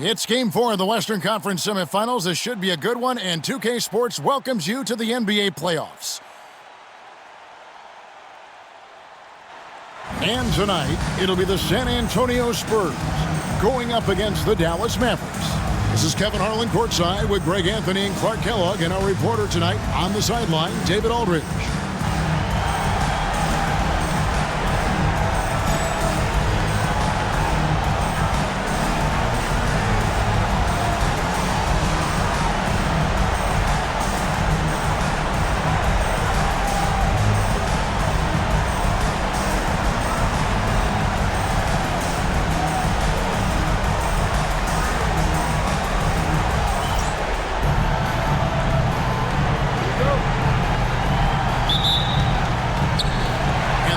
It's Game 4 of the Western Conference Semifinals. This should be a good one, and 2K Sports welcomes you to the NBA playoffs. And tonight, it'll be the San Antonio Spurs going up against the Dallas Mavericks. This is Kevin Harlan courtside with Greg Anthony and Clark Kellogg, and our reporter tonight on the sideline, David Aldridge.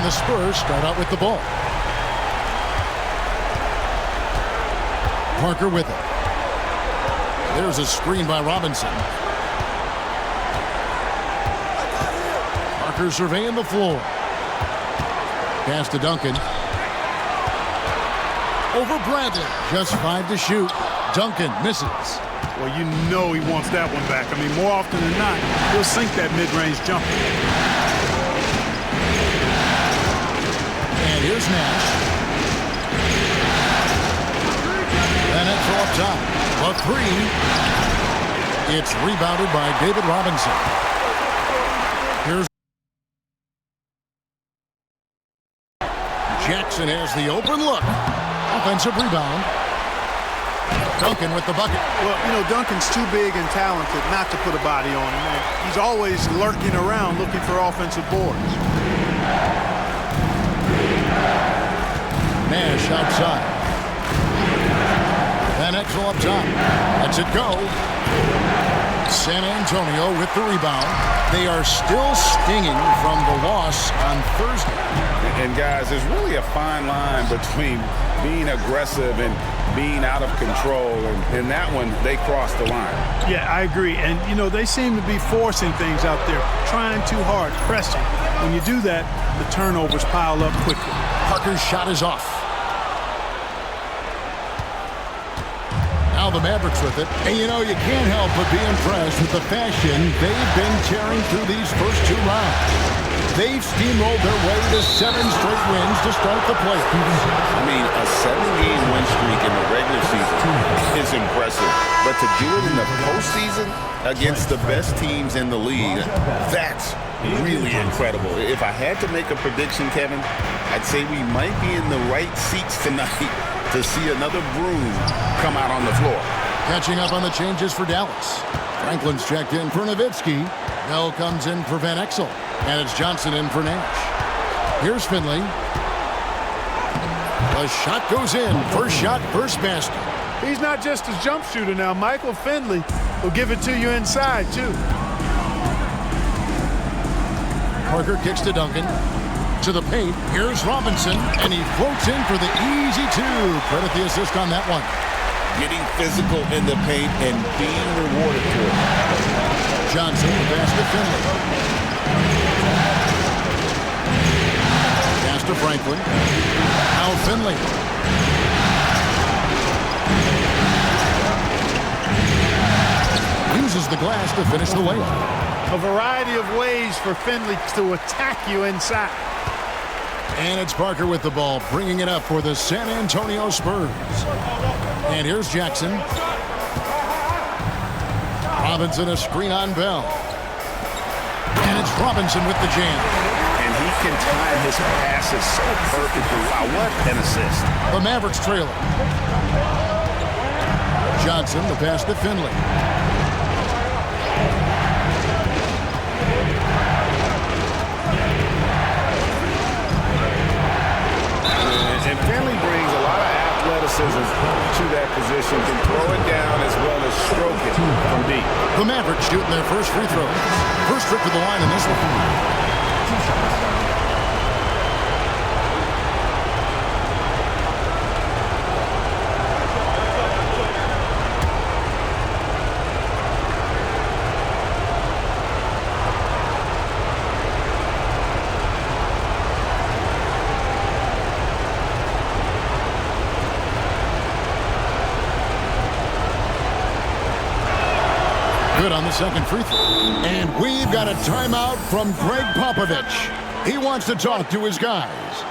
The Spurs start out with the ball. Parker with it. There's a screen by Robinson. Parker surveying the floor. Pass to Duncan. Over Bradley. Just 5 to shoot. Duncan misses. Well, you know he wants that one back. I mean, more often than not, he'll sink that mid-range jumper. And here's Nash. And it's off top. A three. It's rebounded by David Robinson. Here's Jackson has the open look. Offensive rebound. Duncan with the bucket. Well, you know, Duncan's too big and talented not to put a body on him. He's always lurking around looking for offensive boards. Nash outside. Van Exel up top. Lets it go. San Antonio with the rebound. They are still stinging from the loss on Thursday. And guys, there's really a fine line between being aggressive and being out of control. And in that one, they crossed the line. Yeah, I agree. And, you know, they seem to be forcing things out there, trying too hard, pressing. When you do that, the turnovers pile up quickly. Parker's shot is off. Now the Mavericks with it. And you know, you can't help but be impressed with the fashion they've been tearing through these first 2 rounds. They've steamrolled their way to 7 straight wins to start the playoffs. I mean, a 7-game win streak in the regular season is impressive. But to do it in the postseason against the best teams in the league, that's really incredible. If I had to make a prediction, Kevin, I'd say we might be in the right seats tonight to see another broom come out on the floor. Catching up on the changes for Dallas. Franklin's checked in for Nowitzki. Bell comes in for Van Exel. And it's Johnson in for Nash. Here's Finley. The shot goes in. First shot, first basket. He's not just a jump shooter now. Michael Finley will give it to you inside, too. Parker kicks to Duncan. To the paint. Here's Robinson. And he floats in for the easy 2. Credit the assist on that one. Getting physical in the paint and being rewarded for it. Johnson, the pass to Finley. Pass to Franklin. Now Finley. Uses the glass to finish the layup. A variety of ways for Finley to attack you inside. And it's Parker with the ball, bringing it up for the San Antonio Spurs. And here's Jackson. Robinson, a screen on Bell. And it's Robinson with the jam. And he can time his passes so perfectly. Wow, what an assist. The Mavericks trailing. Johnson, the pass to Finley. And Finley brings a lot of athleticism to that position, can throw it down as well as stroke it from deep. The Mavericks shooting their first free throw. First trip to the line in this one. Good on the second free throw. And we've got a timeout from Greg Popovich. He wants to talk to his guys.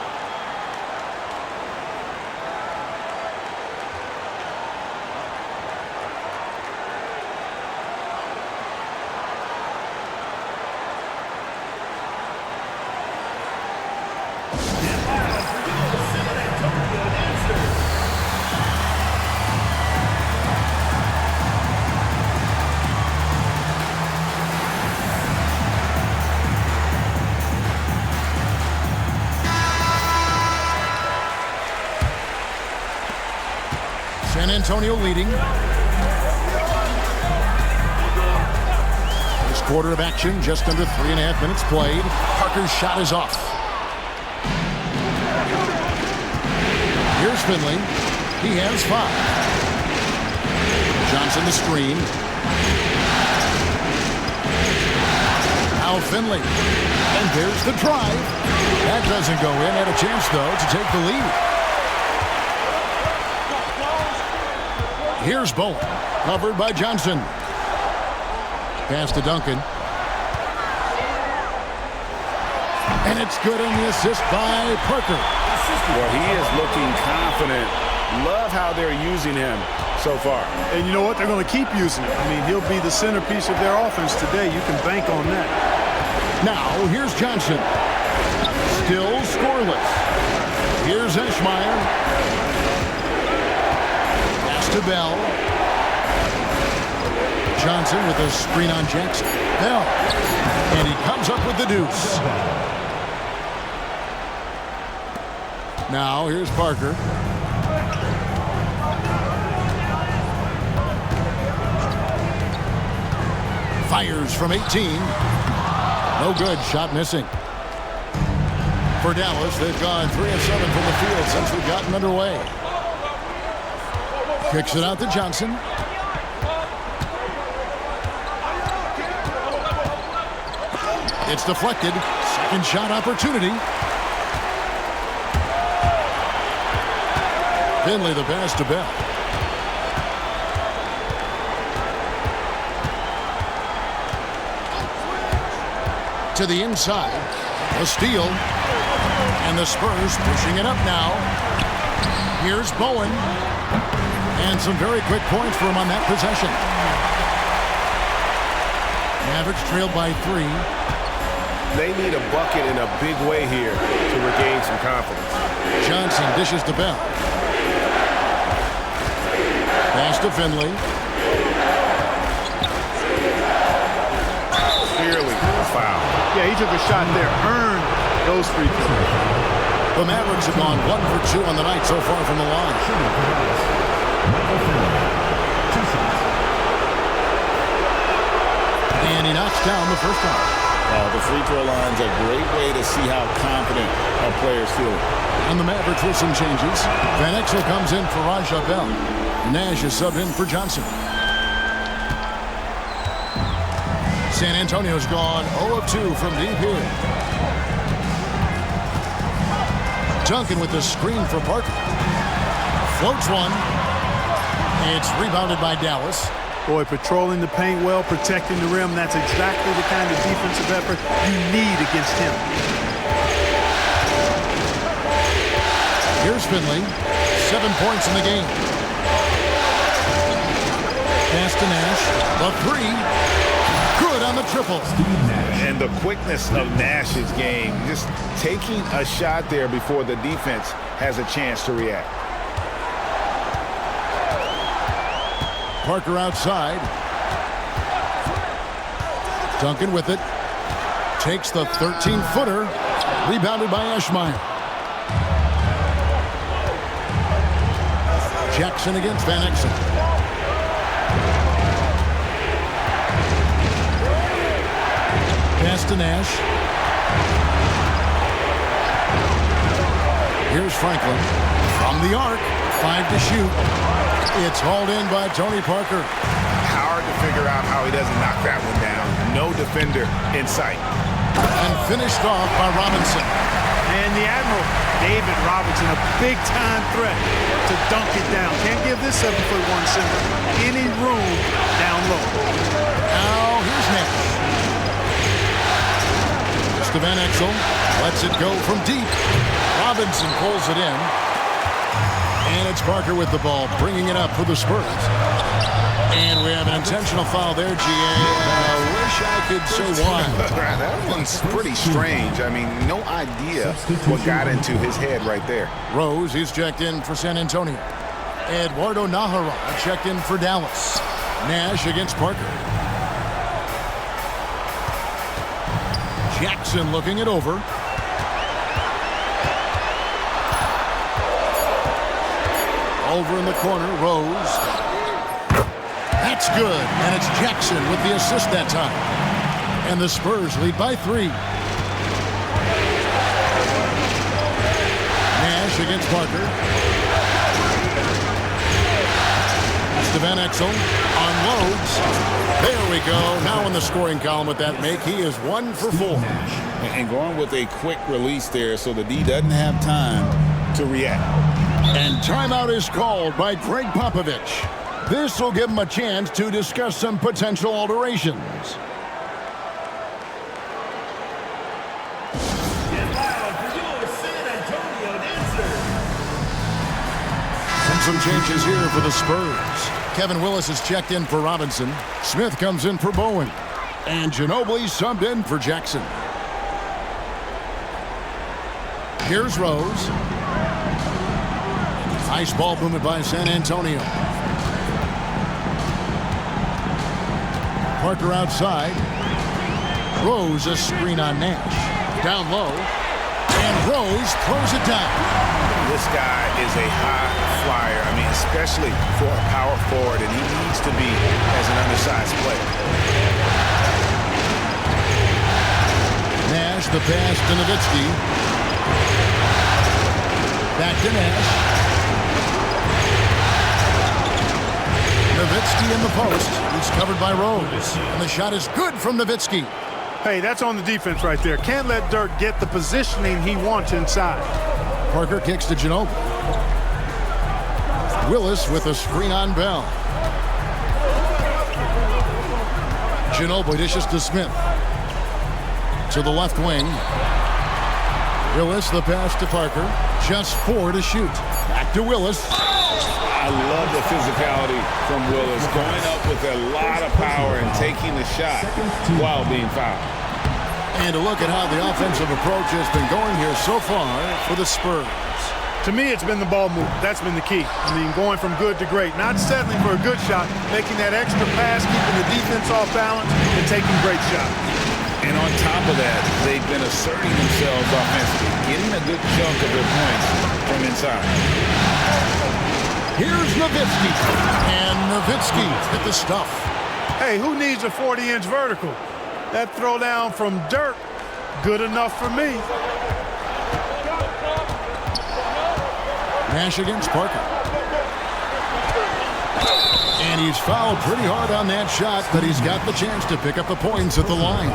San Antonio leading. This quarter of action, just under 3.5 minutes played. Parker's shot is off. Here's Finley. He has 5. Johnson the screen. Now Finley. And there's the drive. That doesn't go in. Had a chance, though, to take the lead. Here's Bowen, covered by Johnson. Pass to Duncan. And it's good on the assist by Parker. Well, he is looking confident. Love how they're using him so far. And you know what? They're going to keep using him. I mean, he'll be the centerpiece of their offense today. You can bank on that. Now, here's Johnson. Still scoreless. Here's Eschmeyer. To Bell. Johnson with a screen on Jackson. Bell. And he comes up with the deuce. Now here's Parker. Fires from 18. No good. Shot missing. For Dallas, they've gone 3 of 7 from the field since we've gotten underway. Kicks it out to Johnson. It's deflected. Second shot opportunity. Finley the pass to Bell. To the inside. A steal. And the Spurs pushing it up now. Here's Bowen. And some very quick points for him on that possession. Mavericks trailed by 3. They need a bucket in a big way here to regain some confidence. Johnson dishes to Bell. Pass to Finley. Clearly a foul. Yeah, he took a shot there. Earned those free throws. The Mavericks have gone 1 for 2 on the night so far from the line. And he knocks down the first one. The free throw line's a great way to see how confident our players feel. And the Mavericks with some changes. Van Exel comes in for Raja Bell. Nash is subbed in for Johnson. San Antonio's gone 0 of 2 from deep here. Duncan with the screen for Parker. Floats one. It's rebounded by Dallas. Boy, patrolling the paint well, protecting the rim. That's exactly the kind of defensive effort you need against him. Here's Finley. 7 points in the game. Pass to Nash. The 3. Good on the triple. And the quickness of Nash's game, just taking a shot there before the defense has a chance to react. Parker outside. Duncan with it. Takes the 13-footer. Rebounded by Eschmeyer. Jackson against Van Exel. Pass to Nash. Here's Franklin. From the arc. 5 to shoot. It's hauled in by Tony Parker. Hard to figure out how he doesn't knock that one down. No defender in sight. And finished off by Robinson. And the Admiral, David Robinson, a big-time threat to dunk it down. Can't give this 7'1" center any room down low. Now to Van Exel. Lets it go from deep. Robinson pulls it in. And it's Parker with the ball, bringing it up for the Spurs. And we have an intentional foul there, GA. I wish I could say why. That one's pretty strange. I mean, no idea what got into his head right there. Rose, he's checked in for San Antonio. Eduardo Nahara checked in for Dallas. Nash against Parker. Jackson looking it over. Over in the corner, Rose. That's good, and it's Jackson with the assist that time. And the Spurs lead by 3. Nash against Parker. To Van Exel. Unloads. There we go. Now in the scoring column with that make, he is 1 for 4. And going with a quick release there so the D doesn't have time to react. And timeout is called by Greg Popovich. This will give him a chance to discuss some potential alterations. And some changes here for the Spurs. Kevin Willis is checked in for Robinson. Smith comes in for Bowen. And Ginobili subbed in for Jackson. Here's Rose. Nice ball movement by San Antonio. Parker outside. Rose a screen on Nash. Down low. And Rose throws it down. This guy is a high flyer. I mean, especially for a power forward, and he needs to be as an undersized player. Nash, the pass to Nowitzki. Back to Nash. Nowitzki in the post. He's covered by Rose. And the shot is good from Nowitzki. Hey, that's on the defense right there. Can't let Dirk get the positioning he wants inside. Parker kicks to Ginobili. Willis with a screen on Bell. Ginobili dishes to Smith. To the left wing. Willis, the pass to Parker. Just 4 to shoot. Back to Willis. I love the physicality from Willis, going up with a lot of power and taking the shot while being fouled. And to look at how the offensive approach has been going here so far for the Spurs. To me, it's been the ball movement. That's been the key. I mean, going from good to great. Not settling for a good shot, making that extra pass, keeping the defense off balance, and taking great shots. And on top of that, they've been asserting themselves offensively, getting a good chunk of their points from inside. Here's Nowitzki. And Nowitzki hit the stuff. Hey, who needs a 40-inch vertical? That throwdown from Dirk, good enough for me. Nash against Parker. And he's fouled pretty hard on that shot, but he's got the chance to pick up the points at the line.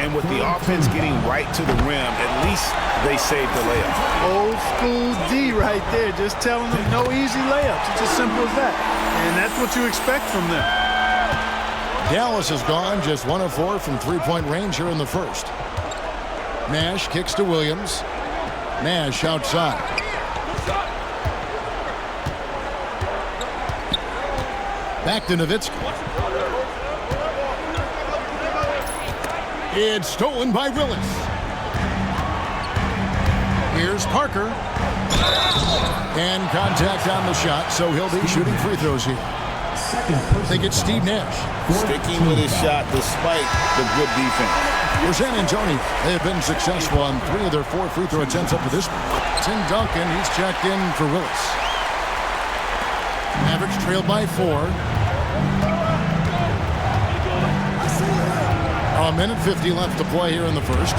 And with the offense getting right to the rim, at least they saved the layup. Old school D right there, just telling them no easy layups. It's as simple as that. And that's what you expect from them. Dallas has gone just 1 of 4 from three-point range here in the first. Nash kicks to Williams. Nash outside. Back to Nowitzki. It's stolen by Willis. Here's Parker. And contact on the shot, so he'll be shooting free throws here. I think it's Steve Nash. Sticking with his shot despite the good defense. For San Antonio, they have been successful on 3 of their 4 free throw attempts up to this point. Tim Duncan, he's checked in for Willis. Mavericks trailed by 4. A minute 50 left to play here in the first.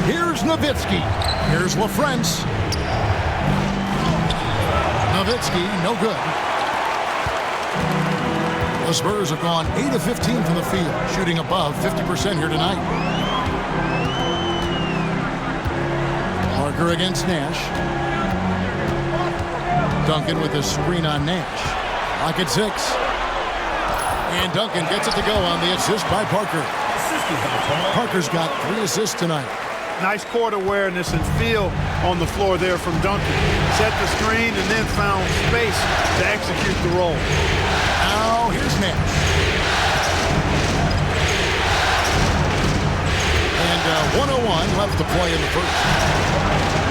Here's Nowitzki. Here's LaFrance. Nowitzki, no good. The Spurs have gone 8 of 15 from the field, shooting above 50% here tonight. Parker against Nash. Duncan with a screen on Nash. Lock at 6. And Duncan gets it to go on the assist by Parker. Parker's got 3 assists tonight. Nice court awareness and feel on the floor there from Duncan. Set the screen and then found space to execute the roll. Now here's Nash. And 101 left to play in the first.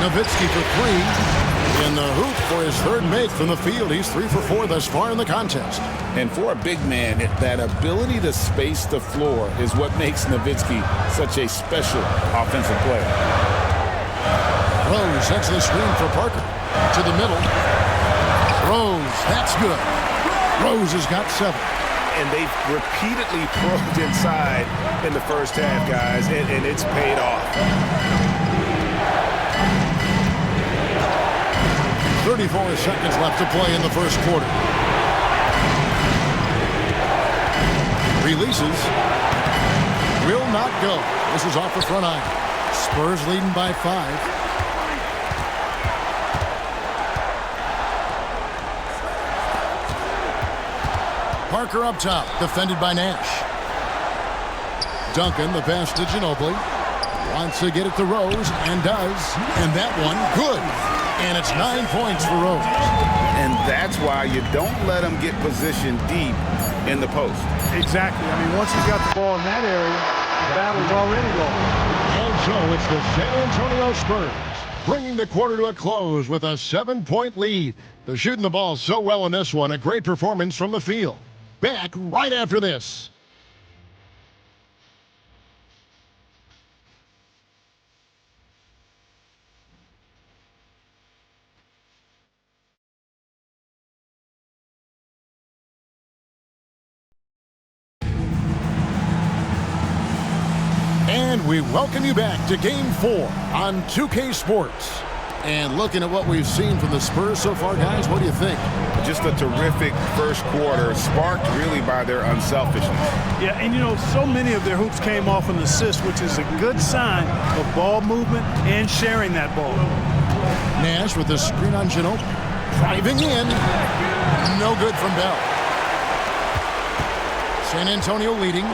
Nowitzki for 3. In the hoop for his 3rd make from the field. He's 3 for 4 thus far in the contest. And for a big man, that ability to space the floor is what makes Nowitzki such a special offensive player. Rose sets the screen for Parker. To the middle. Rose, that's good. Rose has got 7. And they've repeatedly probed inside in the first half, guys, and it's paid off. 34 seconds left to play in the first quarter. Releases. Will not go. This is off the front iron. Spurs leading by 5. Parker up top, defended by Nash. Duncan, the pass to Ginobili. Wants to get it to Rose, and does. And that one, good. And it's 9 points for Rose. And that's why you don't let him get positioned deep in the post. Exactly. I mean, once he's got the ball in that area, the battle's already going. And so it's the San Antonio Spurs bringing the quarter to a close with a 7-point lead. They're shooting the ball so well in this one. A great performance from the field. Back right after this. And we welcome you back to Game 4 on 2K Sports. And looking at what we've seen from the Spurs so far, guys, what do you think? Just a terrific first quarter, sparked really by their unselfishness. Yeah, and you know, so many of their hoops came off an assist, which is a good sign of ball movement and sharing that ball. Nash with the screen on Ginobili. Driving in. No good from Bell. San Antonio leading.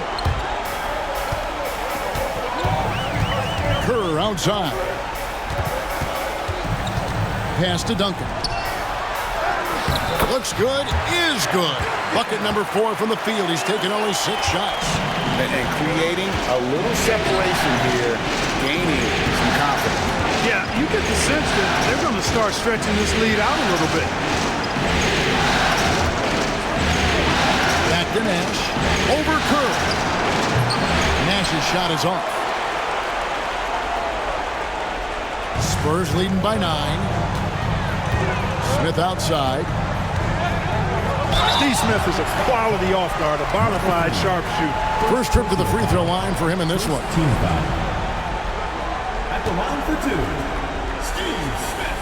Kerr outside. Pass to Duncan. Looks good, is good. Bucket number 4 from the field. He's taken only 6 shots. And creating a little separation here, gaining some confidence. Yeah, you get the sense that they're going to start stretching this lead out a little bit. Back to Nash. Over Kerr. Nash's shot is off. Spurs leading by 9. Smith outside. Steve Smith is a quality off guard, a bona fide sharpshooter. First trip to the free throw line for him in this one. Team foul. At the line for 2, Steve Smith.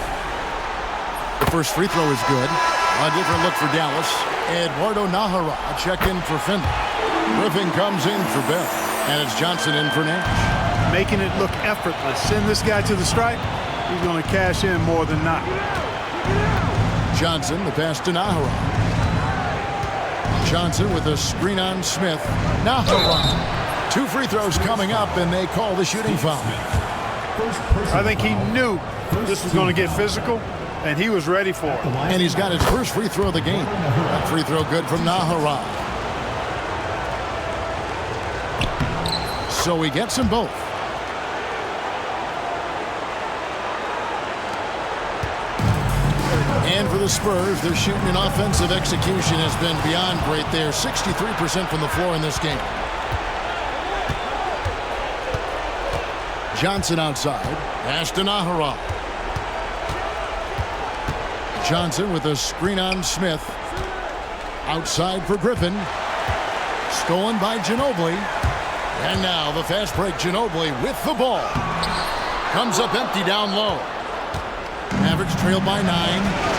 The first free throw is good. A different look for Dallas. Eduardo Nahara checked in for Finley. Griffin comes in for Bell. And it's Johnson in for Nash. Making it look effortless. Send this guy to the stripe. He's going to cash in more than not. Johnson, the pass to Nahara. Johnson with a screen on Smith. Nahara. 2 free throws coming up, and they call the shooting foul. I think he knew this was going to get physical, and he was ready for it. And he's got his first free throw of the game. That free throw good from Nahara. So he gets them both. And for the Spurs, their shooting and offensive execution has been beyond great there. 63% from the floor in this game. Johnson outside. Pass to Nahara. Johnson with a screen on Smith. Outside for Griffin. Stolen by Ginobili. And now the fast break. Ginobili with the ball. Comes up empty down low. Mavericks trailed by 9.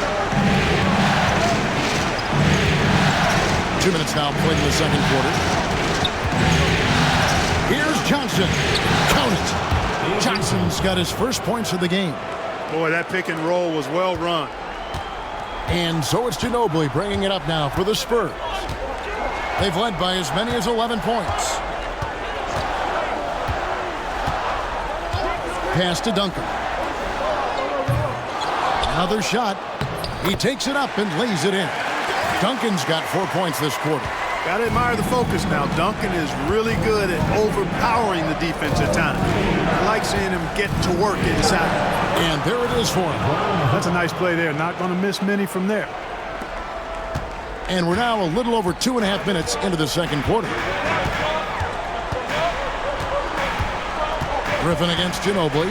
2 minutes now played in the second quarter. Here's Johnson. Count it. Johnson's got his first points of the game. Boy, that pick and roll was well run. And so it's Ginobili bringing it up now for the Spurs. They've led by as many as 11 points. pass to Duncan. Another shot. He takes it up and lays it in. Duncan's got 4 points this quarter. Got to admire the focus now. Duncan is really good at overpowering the defense at times. I like seeing him get to work inside. And there it is for him. That's a nice play there. Not going to miss many from there. And we're now a little over 2.5 minutes into the second quarter. Griffin against Ginobili.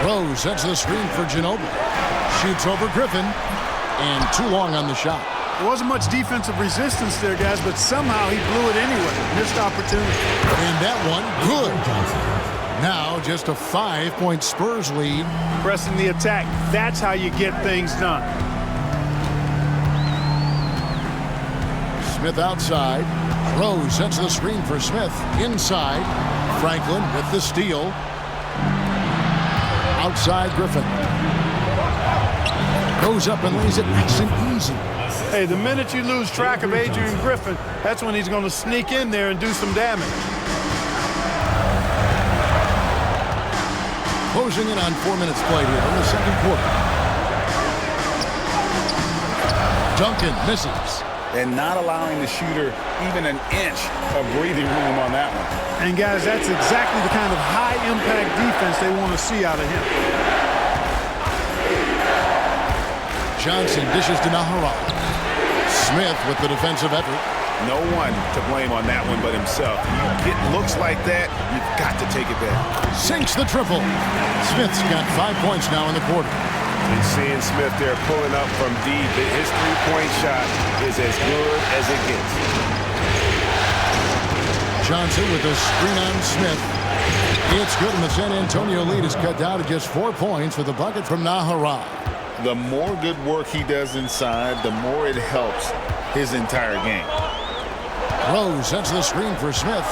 Rose sets the screen for Ginobili. Shoots over Griffin. And too long on the shot. There wasn't much defensive resistance there, guys, but somehow he blew it anyway. Missed opportunity. And that one, good. Now just a 5-point Spurs lead. Pressing the attack. That's how you get things done. Smith outside. Rose sets the screen for Smith. Inside. Franklin with the steal. Outside Griffin. Goes up and lays it nice and easy. Hey, the minute you lose track of Adrian Griffin, that's when he's going to sneak in there and do some damage. Closing in on 4 minutes played here in the second quarter. Duncan misses. And not allowing the shooter even an inch of breathing room on that one. And, guys, that's exactly the kind of high-impact defense they want to see out of him. Johnson dishes to Nahara. Smith with the defensive effort. No one to blame on that one but himself. You get looks like that, you've got to take it back. Sinks the triple. Smith's got 5 points now in the quarter. And seeing Smith there pulling up from deep, his three-point shot is as good as it gets. Johnson with the screen on Smith. It's good, and the San Antonio lead is cut down to just 4 points with the bucket from Nahara. The more good work he does inside, the more it helps his entire game. Rose sets the screen for Smith.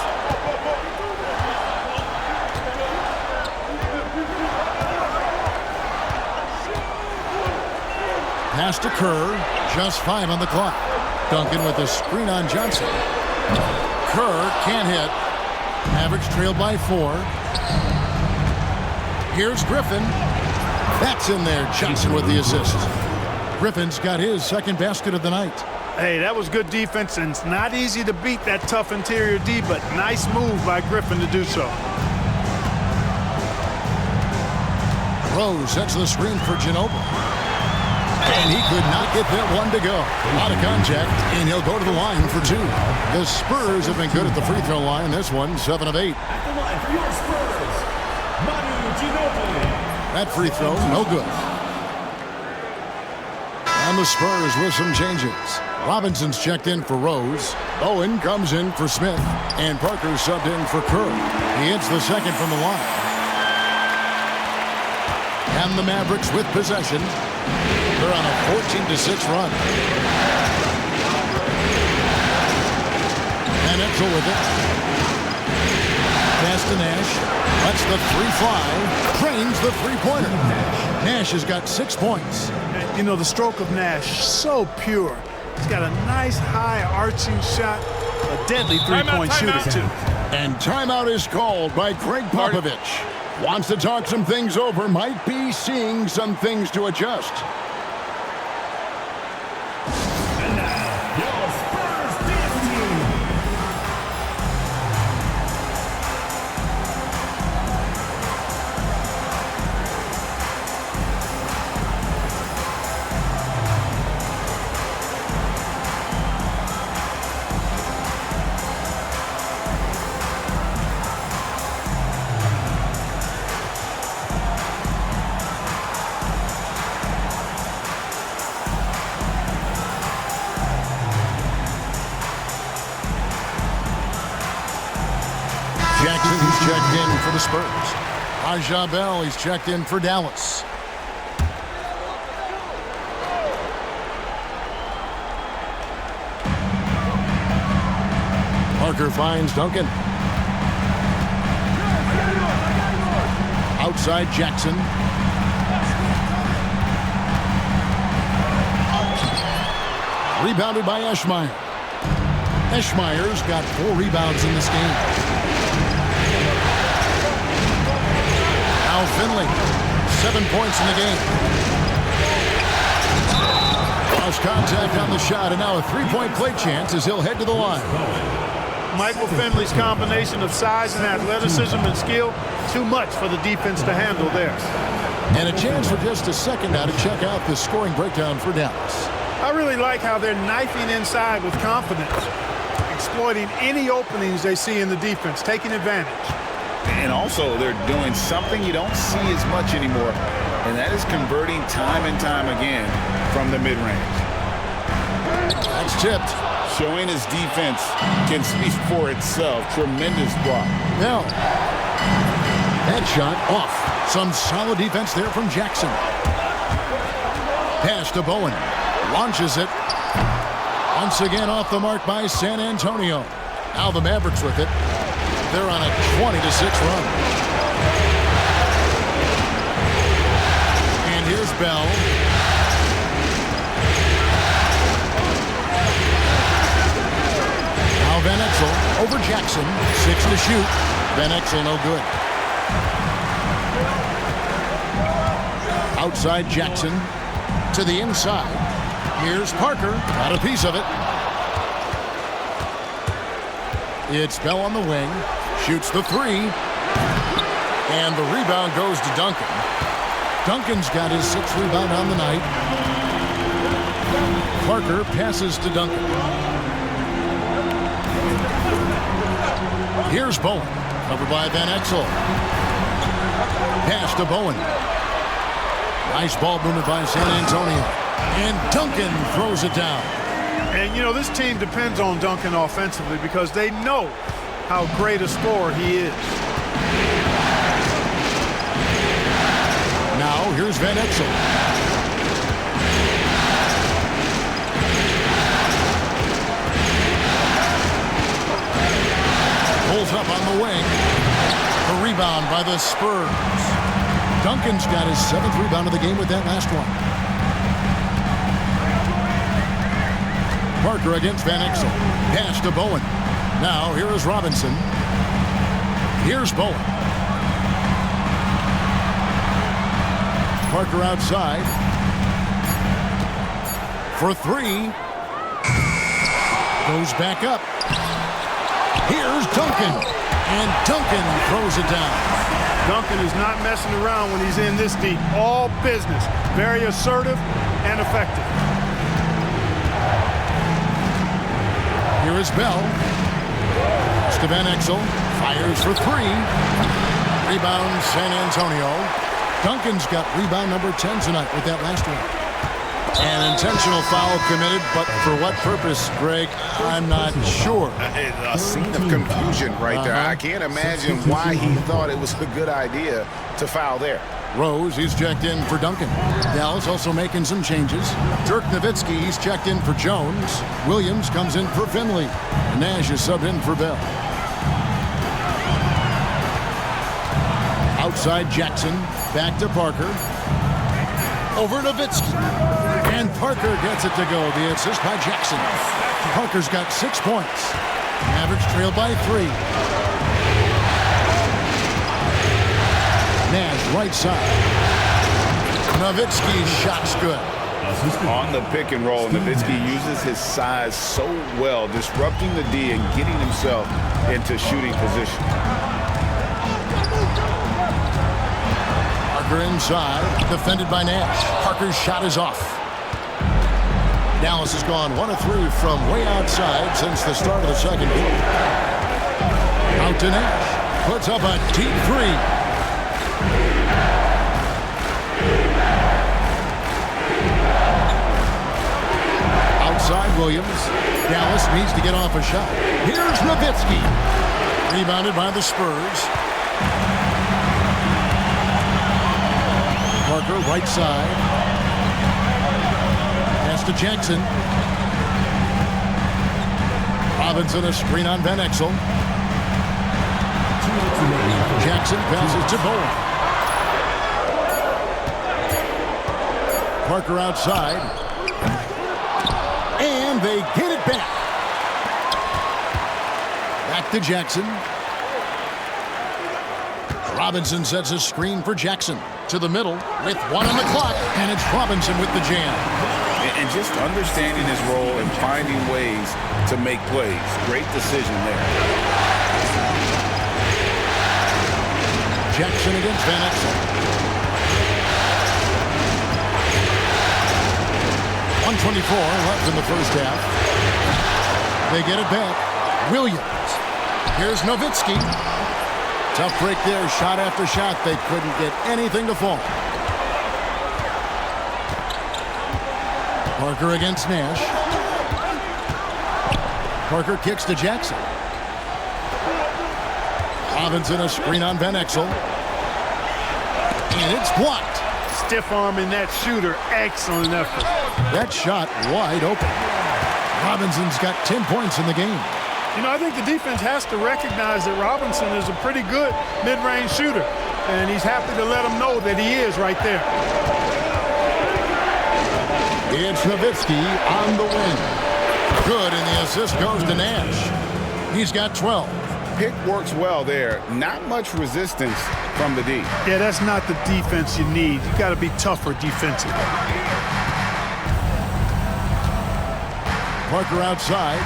Pass to Kerr. Just 5 on the clock. Duncan with the screen on Johnson. Kerr can't hit. Mavericks trailed by 4. Here's Griffin. That's in there. Johnson with the assist. Griffin's got his second basket of the night. Hey, that was good defense, and it's not easy to beat that tough interior D, but nice move by Griffin to do so. Rose sets the screen for Ginobili. And he could not get that one to go. Out of contact, and he'll go to the line for 2. The Spurs have been good at the free throw line. This one, 7 of 8. At the line for your Spurs, Ginobili. That free throw, no good. And the Spurs with some changes. Robinson's checked in for Rose. Owen comes in for Smith. And Parker subbed in for Kerr. He hits the second from the line. And the Mavericks with possession. They're on a 14-6 run. And Etchell with it. Pass to Nash. Lets the 3 fly. Trains the three-pointer. Nash has got 6 points. You know, the stroke of Nash, so pure. He's got a nice, high, arching shot. A deadly three-point shooter, too. And timeout is called by Greg Popovich. Wants to talk some things over. Might be seeing some things to adjust. And now, your Spurs dance team. Jackson, who's checked in for the Spurs. Raja Bell, he's checked in for Dallas. Parker finds Duncan. Outside Jackson. Rebounded by Eschmeyer. Eschmeyer's got 4 rebounds in this game. Now Now Finley, 7 points in the game. Lost contact on the shot, and now a three-point play chance as he'll head to the line. Michael Finley's combination of size and athleticism and skill, too much for the defense to handle there. And a chance for just a second now to check out the scoring breakdown for Dallas. I really like how they're knifing inside with confidence, exploiting any openings they see in the defense, taking advantage. And also, they're doing something you don't see as much anymore, and that is converting time and time again from the mid-range. That's tipped. Showing his defense can speak for itself. Tremendous block. Now, that shot off. Some solid defense there from Jackson. Pass to Bowen. Launches it. Once again off the mark by San Antonio. Now the Mavericks with it. They're on a 20-6 run. And here's Bell. Now Van Exel over Jackson. 6 to shoot. Van Exel no good. Outside Jackson to the inside. Here's Parker. Got a piece of it. It's Bell on the wing. Shoots the three. And the rebound goes to Duncan. Duncan's got his 6th rebound on the night. Parker passes to Duncan. Here's Bowen. Covered by Van Exel. Pass to Bowen. Nice ball movement by San Antonio. And Duncan throws it down. And, you know, this team depends on Duncan offensively because they know how great a scorer he is. Now, here's Van Exel. Pulls up on the wing. A rebound by the Spurs. Duncan's got his 7th rebound of the game with that last one. Parker against Van Exel. Pass to Bowen. Now, here is Robinson. Here's Bowen. Parker outside. For 3. Goes back up. Here's Duncan. And Duncan throws it down. Duncan is not messing around when he's in this deep. All business. Very assertive and effective. Here is Bell. To Van Exel. Fires for 3. Rebound San Antonio. Duncan's got rebound number 10 tonight with that last one. An intentional foul committed, but for what purpose, Greg? I'm not sure. A scene of confusion right there. I can't imagine why he thought it was a good idea to foul there. Rose, he's checked in for Duncan. Dallas also making some changes. Dirk Nowitzki, he's checked in for Jones. Williams comes in for Finley. Nash is subbed in for Bell. Outside Jackson, back to Parker. Over Nowitzki. And Parker gets it to go. The assist by Jackson. Parker's got 6 points. Mavericks trailed by 3. Nash right side. Nowitzki's shot's good. On the pick and roll, Nowitzki uses his size so well, disrupting the D and getting himself into shooting position. Parker inside, defended by Nash. Parker's shot is off. Dallas has gone 1 of 3 from way outside since the start of the second quarter. Out to Nash. Puts up a deep 3. Outside Williams. Dallas needs to get off a shot. Here's Nowitzki. Rebounded by the Spurs. Parker right side. To Jackson. Robinson a screen on Van Exel. Jackson passes to Bowen. Parker outside. And they get it back. Back to Jackson. Robinson sets a screen for Jackson. To the middle with 1 on the clock, and it's Robinson with the jam. And just understanding his role and finding ways to make plays. Great decision there. Jackson against Van Exel. 1:24 left in the first half. They get it back. Williams. Here's Nowitzki. Tough break there, shot after shot. They couldn't get anything to fall. Parker against Nash. Parker kicks to Jackson. Robinson a screen on Van Exel. And it's blocked. Stiff arming that shooter. Excellent effort. That shot wide open. Robinson's got 10 points in the game. You know, I think the defense has to recognize that Robinson is a pretty good mid-range shooter, and he's happy to let him know that he is right there. It's Nowitzki on the wing. Good, and the assist goes to Nash. He's got 12. Pick works well there. Not much resistance from the D. Yeah, that's not the defense you need. You got to be tougher defensively. Parker outside.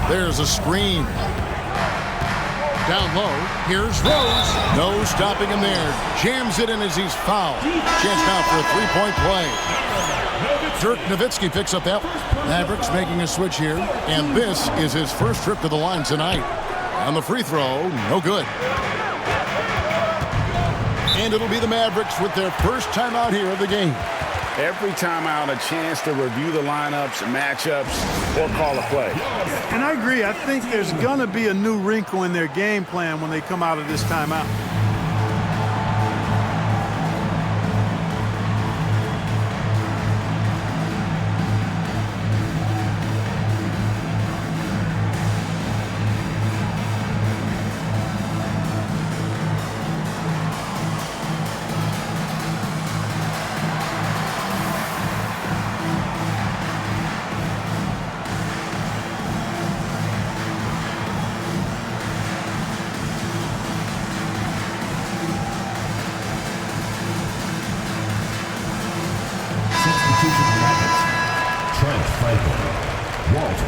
There's a screen. Down low. Here's Rose. No stopping him there. Jams it in as he's fouled. Chance now for a three-point play. Dirk Nowitzki picks up that. Mavericks making a switch here. And this is his first trip to the line tonight. On the free throw, no good. And it'll be the Mavericks with their first timeout here of the game. Every timeout, a chance to review the lineups, matchups, or call a play. And I agree. I think there's going to be a new wrinkle in their game plan when they come out of this timeout.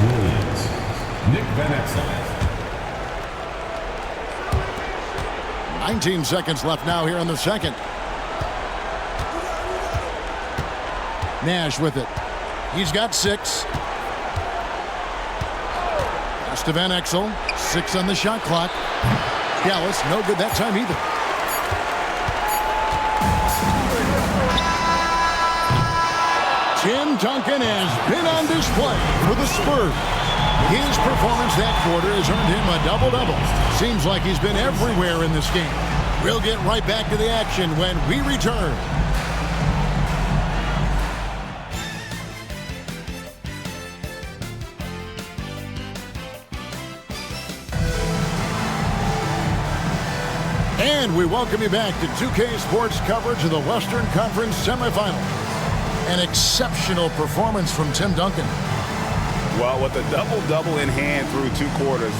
Williams, Nick Van Exel. 19 seconds left now here in the second. Nash with it. He's got 6. Pass to Van Exel. 6 on the shot clock. Dallas, no good that time either. Tim Duncan has been on display for the Spurs. His performance that quarter has earned him a double-double. Seems like he's been everywhere in this game. We'll get right back to the action when we return. And we welcome you back to 2K Sports coverage of the Western Conference semifinals. An exceptional performance from Tim Duncan. Well, with a double-double in hand through 2 quarters,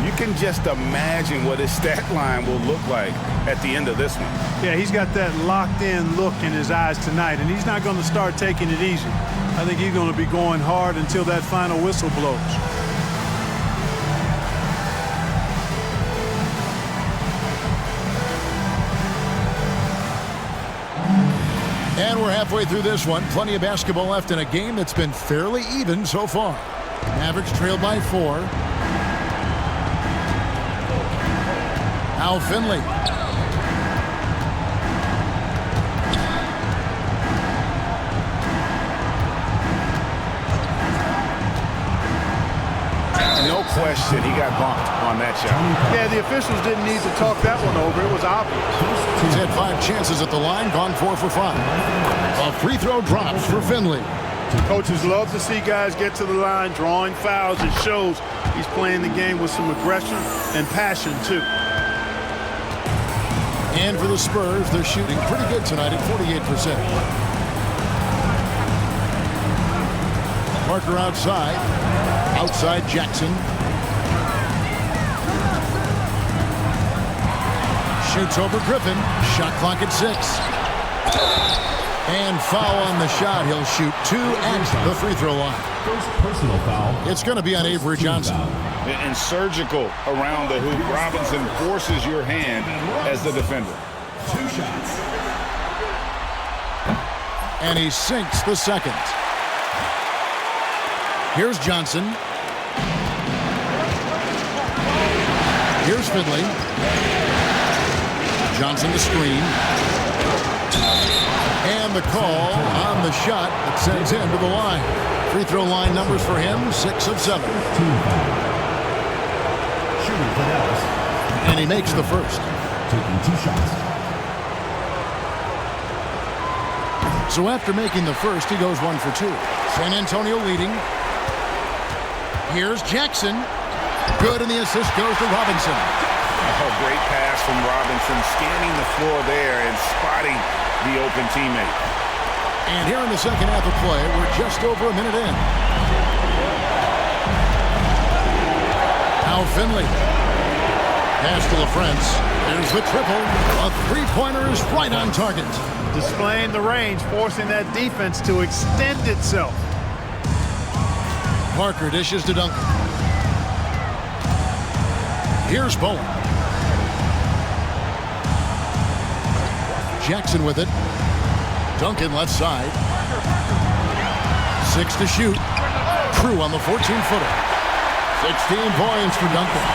you can just imagine what his stat line will look like at the end of this one. Yeah, he's got that locked-in look in his eyes tonight, and he's not going to start taking it easy. I think he's going to be going hard until that final whistle blows. And we're halfway through this one. Plenty of basketball left in a game that's been fairly even so far. Mavericks trailed by 4. Now Finley. No question, he got bumped on that shot. Yeah, the officials didn't need to talk that one over. It was obvious. He's had 5 chances at the line, gone 4 for 5. A free throw drops for Finley. Coaches love to see guys get to the line, drawing fouls. It shows he's playing the game with some aggression and passion, too. And for the Spurs, they're shooting pretty good tonight at 48%. Parker outside. Outside Jackson. Shoots over Griffin. Shot clock at 6. And foul on the shot. He'll shoot 2 at the free throw line. First personal foul. It's going to be on Avery Johnson. And surgical around the hoop. Robinson forces your hand as the defender. 2 shots. And he sinks the second. Here's Johnson. Here's Finley. Johnson the screen. And the call on the shot that sends him to the line. Free throw line numbers for him, 6 of 7. Shooting for Dallas. And he makes the first. Taking 2 shots. So after making the first, he goes 1 for 2. San Antonio leading. Here's Jackson. Good, and the assist goes to Robinson. Oh, great pass from Robinson, scanning the floor there and spotting the open teammate. And here in the second half of play, we're just over a minute in. Now Finley. Pass to LaFrance. There's the triple. A three-pointer is right on target. Displaying the range, forcing that defense to extend itself. Parker dishes to Duncan. Here's Bowen. Jackson with it. Duncan left side. 6 to shoot. Crew on the 14-footer. 16 points for Duncan.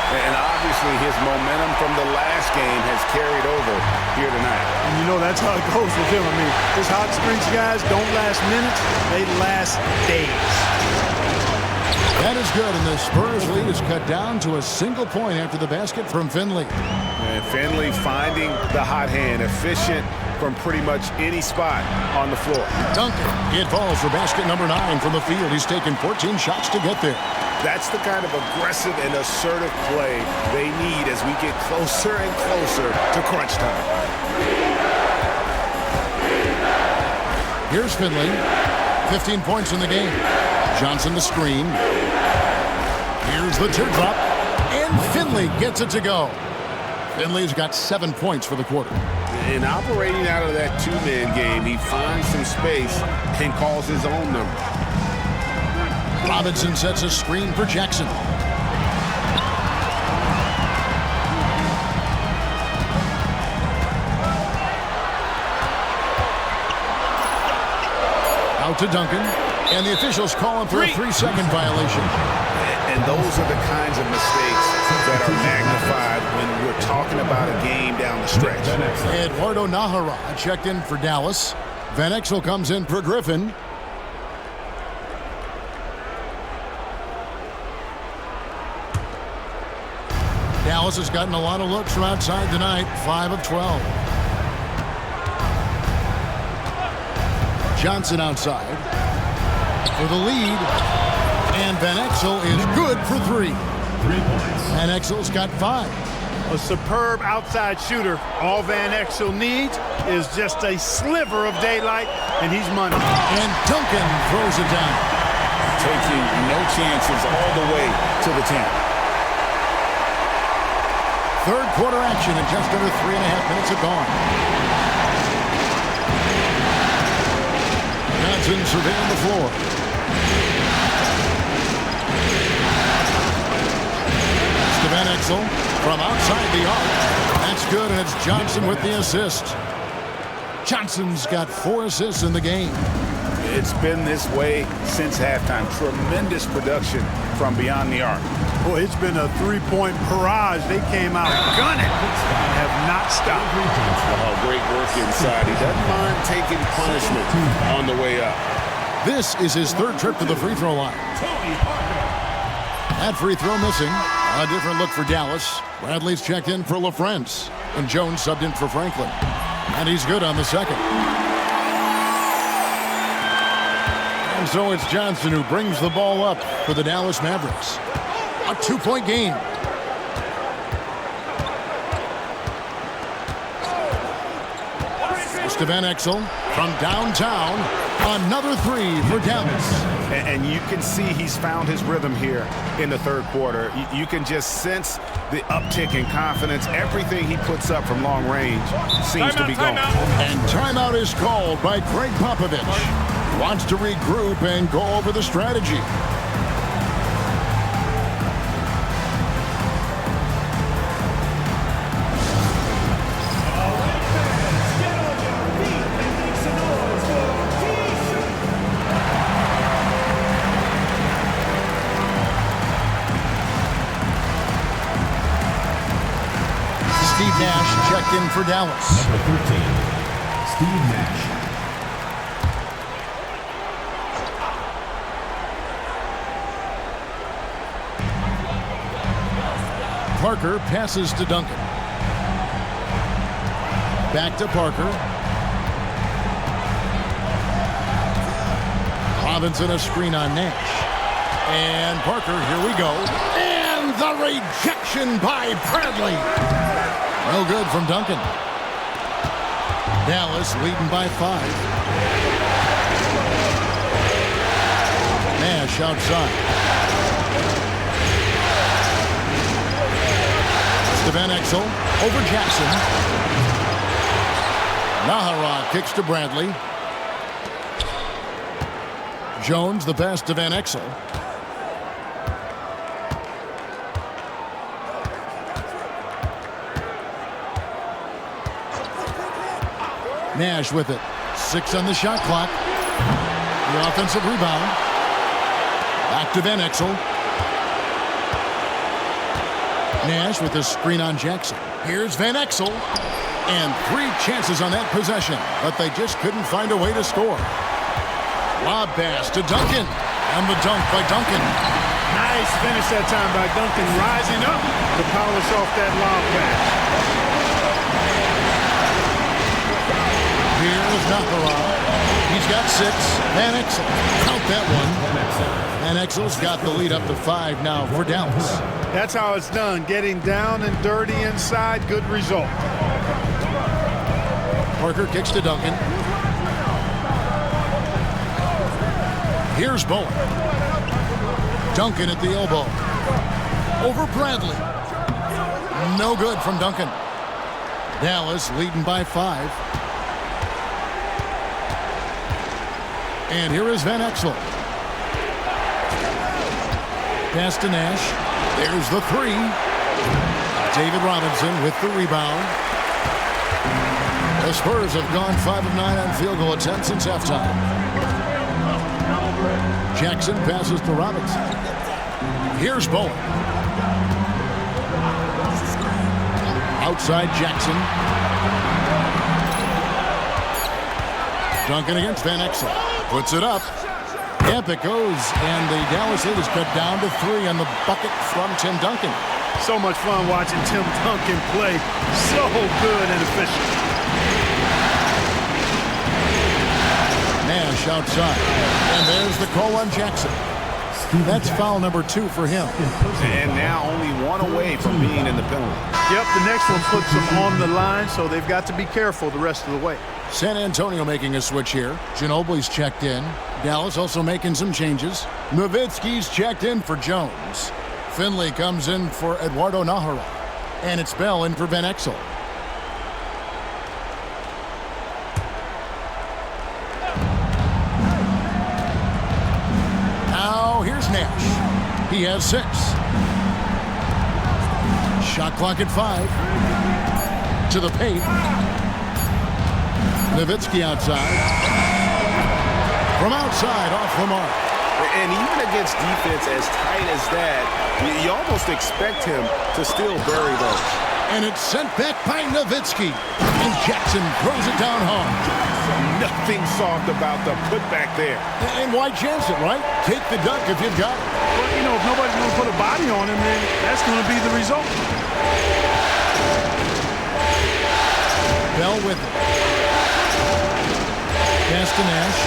And obviously his momentum from the last game has carried over here tonight. And you know that's how it goes with him. I mean, his hot streaks guys don't last minutes, they last days. That is good, and the Spurs lead is cut down to a single point after the basket from Finley. And Finley finding the hot hand, efficient from pretty much any spot on the floor. Duncan, it falls for basket number 9 from the field. He's taken 14 shots to get there. That's the kind of aggressive and assertive play they need as we get closer and closer to crunch time. Here's Finley. 15 points in the game. Johnson the screen. Here's the teardrop. And Finley gets it to go. Finley's got 7 points for the quarter. And operating out of that two-man game, he finds some space and calls his own number. Robinson sets a screen for Jackson. Out to Duncan. And the officials call him for a 3-second violation. And those are the kinds of mistakes that are magnified when we're talking about a game down the stretch. Eduardo Nahara checked in for Dallas. Van Exel comes in for Griffin. Dallas has gotten a lot of looks from outside tonight, 5 of 12. Johnson outside for the lead, and Van Exel is good for 3. 3 points. Van Exel's got 5. A superb outside shooter. All Van Exel needs is just a sliver of daylight, and he's money. And Duncan throws it down. Taking no chances all the way to the 10. Third quarter action in just under 3.5 minutes are gone. Johnson surveying the floor. To Van Exel from outside the arc. That's good, and it's Johnson with the assist. Johnson's got 4 assists in the game. It's been this way since halftime. Tremendous production from beyond the arc. Boy, it's been a 3-point barrage. They came out gunning and have not stopped. Oh, great work inside. He doesn't mind taking punishment on the way up. This is his 3rd trip to the free throw line. That free throw missing. A different look for Dallas. Bradley's checked in for LaFrance. And Jones subbed in for Franklin. And he's good on the second. And so it's Johnson who brings the ball up for the Dallas Mavericks. A 2-point game. It's to Van Exel From downtown, another three for Dallas. And you can see he's found his rhythm here in the third quarter. You can just sense the uptick in confidence. Everything he puts up from long range seems to be going. And timeout is called by Greg Popovich. Wants to regroup and go over the strategy. Steve Nash checked in for Dallas. Number 13, Steve Nash. Parker passes to Duncan. Back to Parker. Robinson a screen on Nash. And Parker, here we go. And the rejection by Bradley. No good from Duncan. Dallas leading by 5. Nash outside. Van Exel over Jackson. Nahara kicks to Bradley. Jones the pass to Van Exel. Nash with it. 6 on the shot clock. The offensive rebound. Back to Van Exel. Nash with a screen on Jackson. Here's Van Exel. And 3 chances on that possession, but they just couldn't find a way to score. Lob pass to Duncan. And the dunk by Duncan. Nice finish that time by Duncan, rising up to polish off that lob pass. Here's Nahara. He's got 6. Van Exel. Count that one. Van Exel's got the lead up to 5 now for Dallas. That's how it's done. Getting down and dirty inside. Good result. Parker kicks to Duncan. Here's Bowen. Duncan at the elbow. Over Bradley. No good from Duncan. Dallas leading by 5. And here is Van Exel. Pass to Nash. There's the 3. David Robinson with the rebound. The Spurs have gone 5 of 9 on field goal attempts since halftime. Jackson passes to Robinson. Here's Bowen. Outside Jackson. Duncan against Van Exel. Puts it up. Yep, it goes, and the Dallas lead is cut down to 3 on the bucket from Tim Duncan. So much fun watching Tim Duncan play. So good and efficient. Nash outside, and there's the call on Jackson. That's foul number 2 for him. And now only 1 away from being in the penalty. Yep, the next one puts them on the line, so they've got to be careful the rest of the way. San Antonio making a switch here. Ginobili's checked in. Dallas also making some changes. Nowitzki's checked in for Jones. Finley comes in for Eduardo Nahara. And it's Bell in for Van Exel. Now here's Nash. He has 6. Shot clock at 5. To the paint. Nowitzki outside. From outside, off the mark. And even against defense as tight as that, you almost expect him to still bury those. And it's sent back by Nowitzki. And Jackson throws it down hard. Nothing soft about the putback there. And why chance it, right? Take the dunk if you've got it. Well, you know, if nobody's going to put a body on him, then that's going to be the result. Bell with it. Pass to Nash.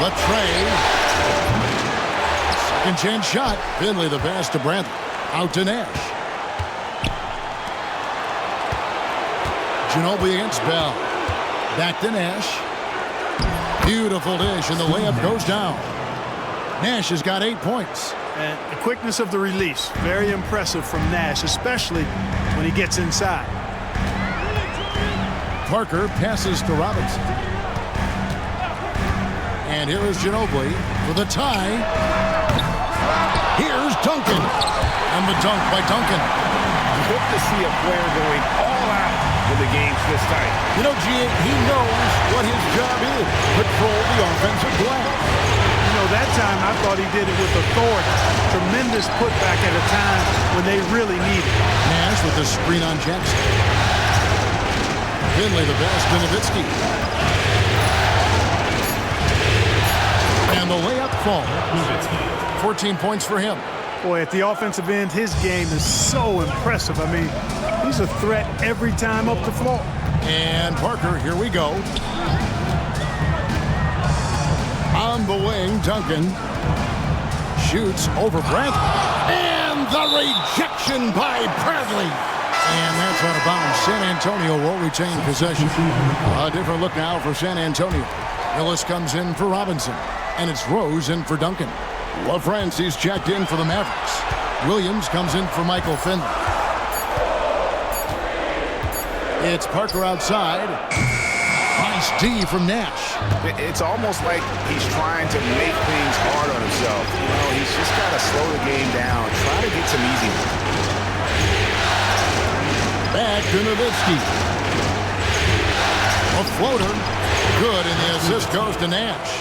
Latrey. Second chance shot. Finley the pass to Bradley. Out to Nash. Ginobili against Bell. Back to Nash. Beautiful dish, and the layup goes down. Nash has got 8 points. And the quickness of the release, very impressive from Nash, especially when he gets inside. Parker passes to Robinson. And here is Ginobili for the tie. Here's Duncan. And the dunk by Duncan. Good to see a player going all out when the game's this tight. You know, he knows what his job is. Control the offensive glass. You know, that time I thought he did it with authority. Tremendous putback at a time when they really need it. Nash with the screen on Jackson. Finley the pass to Nowitzki. And the layup falls. 14 points for him. Boy, at the offensive end, his game is so impressive. I mean, he's a threat every time up the floor. And Parker, here we go. On the wing, Duncan shoots over Brent. And the rejection by Bradley. And that's out of bounds. San Antonio will retain possession. A different look now for San Antonio. Willis comes in for Robinson. And it's Rose in for Duncan. LaFrancis checked in for the Mavericks. Williams comes in for Michael Finley. It's Parker outside. Nice D from Nash. It's almost like he's trying to make things hard on himself. You know, he's just got to slow the game down. Try to get some easy ones. Back to Nowitzki. A floater. Good, and the assist goes to Nash.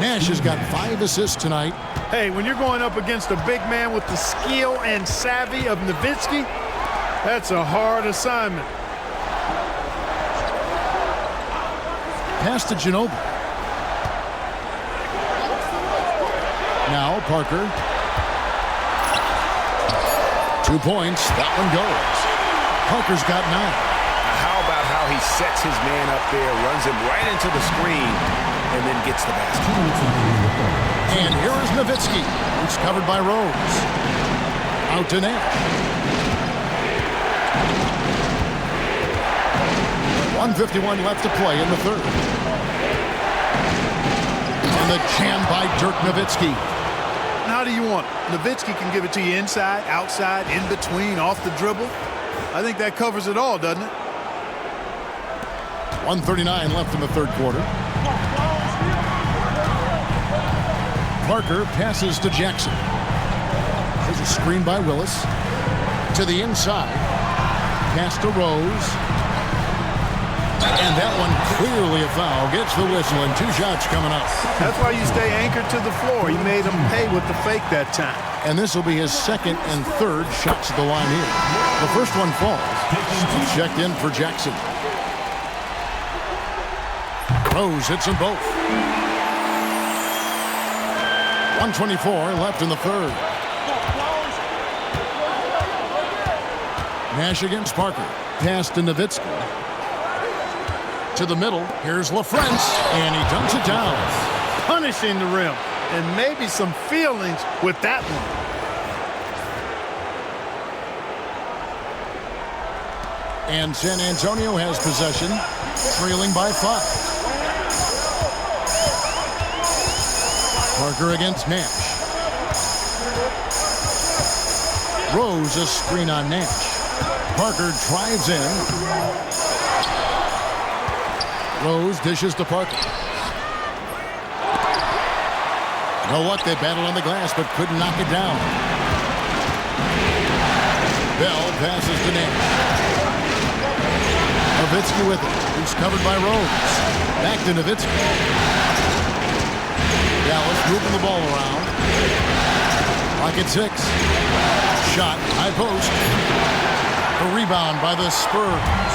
Nash has got 5 assists tonight. Hey, when you're going up against a big man with the skill and savvy of Nowitzki, that's a hard assignment. Pass to Ginobili. Now Parker. 2 points. That one goes. Parker's got 9. How about how he sets his man up there, runs him right into the screen, and then gets the basket. And here is Nowitzki, who's covered by Rose. Out to Nash. 1:51 left to play in the third. And the jam by Dirk Nowitzki. How do you want it? Nowitzki can give it to you inside, outside, in between, off the dribble. I think that covers it all, doesn't it? 1:39 left in the third quarter. Parker passes to Jackson. There's a screen by Willis. To the inside. Pass to Rose. And that one clearly a foul. Gets the whistle and 2 shots coming up. That's why you stay anchored to the floor. He made him pay with the fake that time. And this will be his second and third shots at the line here. The first one falls. Checked in for Jackson. Rose hits them both. 1:24 left in the third. Nash against Parker. Pass to Nowitzki. To the middle. Here's LaFrance. And he dunks it down. Punishing the rim. And maybe some feelings with that one. And San Antonio has possession, trailing by 5. Parker against Nash. Rose a screen on Nash. Parker drives in. Rose dishes to Parker. You know what? They battled on the glass but couldn't knock it down. Bell passes to Nash. Nowitzki with it. He's covered by Rose. Back to Nowitzki. Dallas moving the ball around. Clock at 6. Shot, high post. A rebound by the Spurs.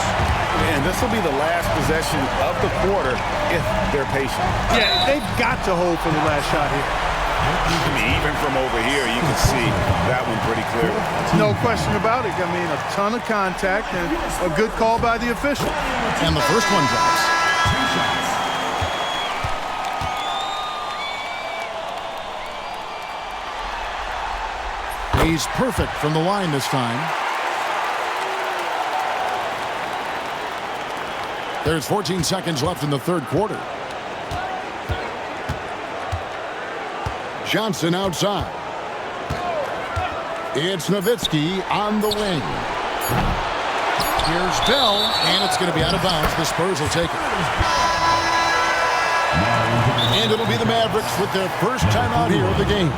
And this will be the last possession of the quarter if they're patient. Yeah, they've got to hold for the last shot here. I mean, even from over here, you can see that one pretty clearly. No question about it. I mean, a ton of contact and a good call by the official. And the first one drops. He's perfect from the line this time. There's 14 seconds left in the third quarter. Johnson outside. It's Nowitzki on the wing. Here's Bell, and it's going to be out of bounds. The Spurs will take it. And it'll be the Mavericks with their first timeout here of the game.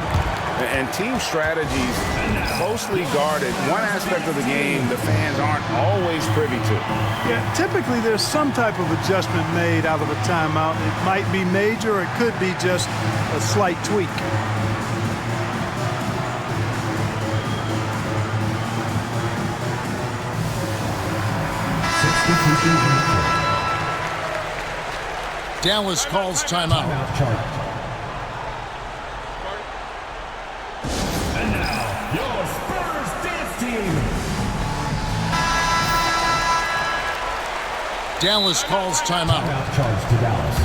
And team strategies closely guarded. One aspect of the game the fans aren't always privy to. Yeah, typically there's some type of adjustment made out of a timeout. It might be major, or it could be just a slight tweak. Dallas calls timeout. And now, your Spurs dance team. Dallas calls timeout. Charge to Dallas.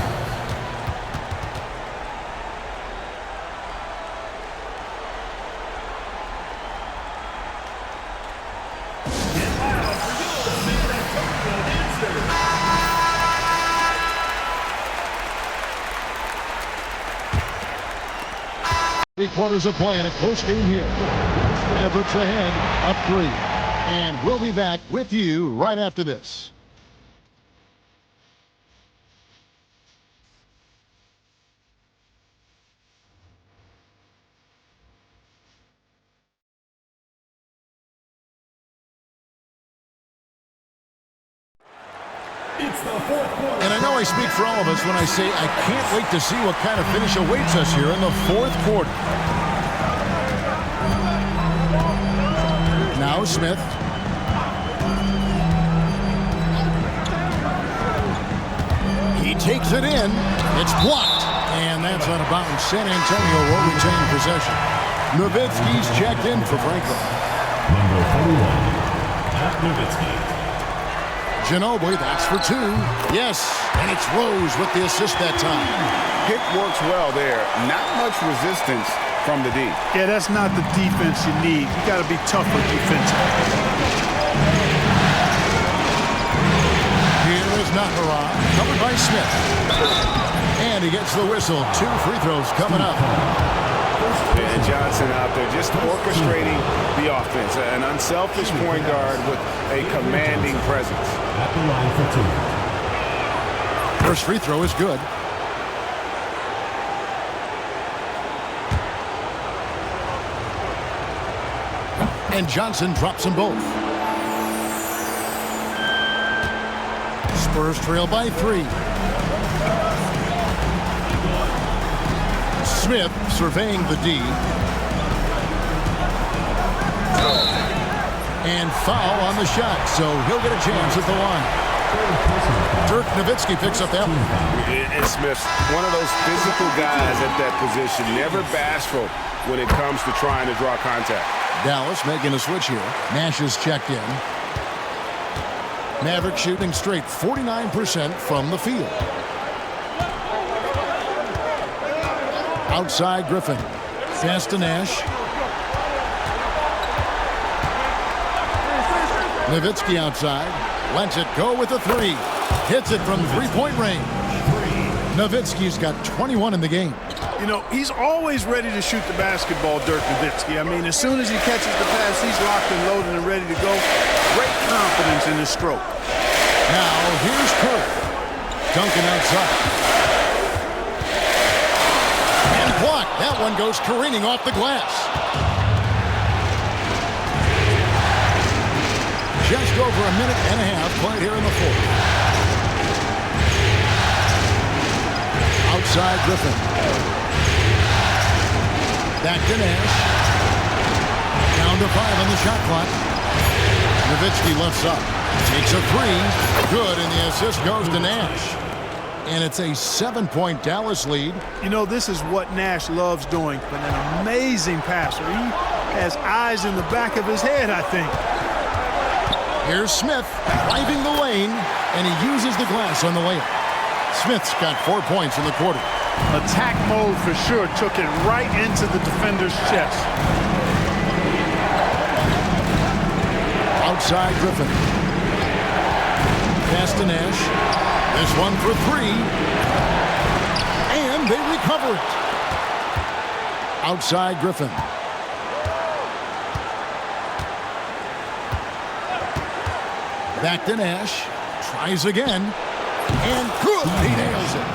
Three-quarters of play in a close game here. Mavericks ahead, up 3. And we'll be back with you right after this. It's the fourth quarter. And I know I speak for all of us when I say I can't wait to see what kind of finish awaits us here in the fourth quarter. Now Smith. He takes it in. It's blocked. And that's out of bounds. San Antonio will retain possession. Nowitzki's checked in for Franklin. Number 41, Pat Nowitzki. Ginobili, that's for 2. Yes, and it's Rose with the assist that time. Pick works well there. Not much resistance from the D. Yeah, that's not the defense you need. You got to be tougher defensively. Here is Nakara, covered by Smith. And he gets the whistle. 2 free throws coming up. And Johnson out there just orchestrating the offense. An unselfish point guard with a commanding presence. At the line for 2. First free throw is good. And Johnson drops them both. Spurs trail by 3. Smith surveying the D. And foul on the shot, so he'll get a chance at the line. Dirk Nowitzki picks up that one. And Smith's one of those physical guys at that position, never bashful when it comes to trying to draw contact. Dallas making a switch here. Nash is checked in. Maverick shooting straight 49% from the field. Outside Griffin. Pass to Nash. Nowitzki outside. Lets it go with a 3. Hits it from three-point range. Nowitzki's got 21 in the game. You know, he's always ready to shoot the basketball, Dirk Nowitzki. I mean, as soon as he catches the pass, he's locked and loaded and ready to go. Great confidence in his stroke. Now, here's Curry. Duncan outside. And blocked. That one goes careening off the glass. Just over a minute and a half played here in the fourth. Outside Griffin. Back to Nash. Down to 5 on the shot clock. Nowitzki lifts up. Takes a 3. Good, and the assist goes to Nash. And it's a 7-point Dallas lead. You know, this is what Nash loves doing, but an amazing passer. He has eyes in the back of his head, I think. Here's Smith driving the lane, and he uses the glass on the layup. Smith's got 4 points in the quarter. Attack mode for sure. Took it right into the defender's chest. Outside Griffin. Pass to Nash. This one for 3. And they recover it. Outside Griffin. Back to Nash. Tries again. And he nails it.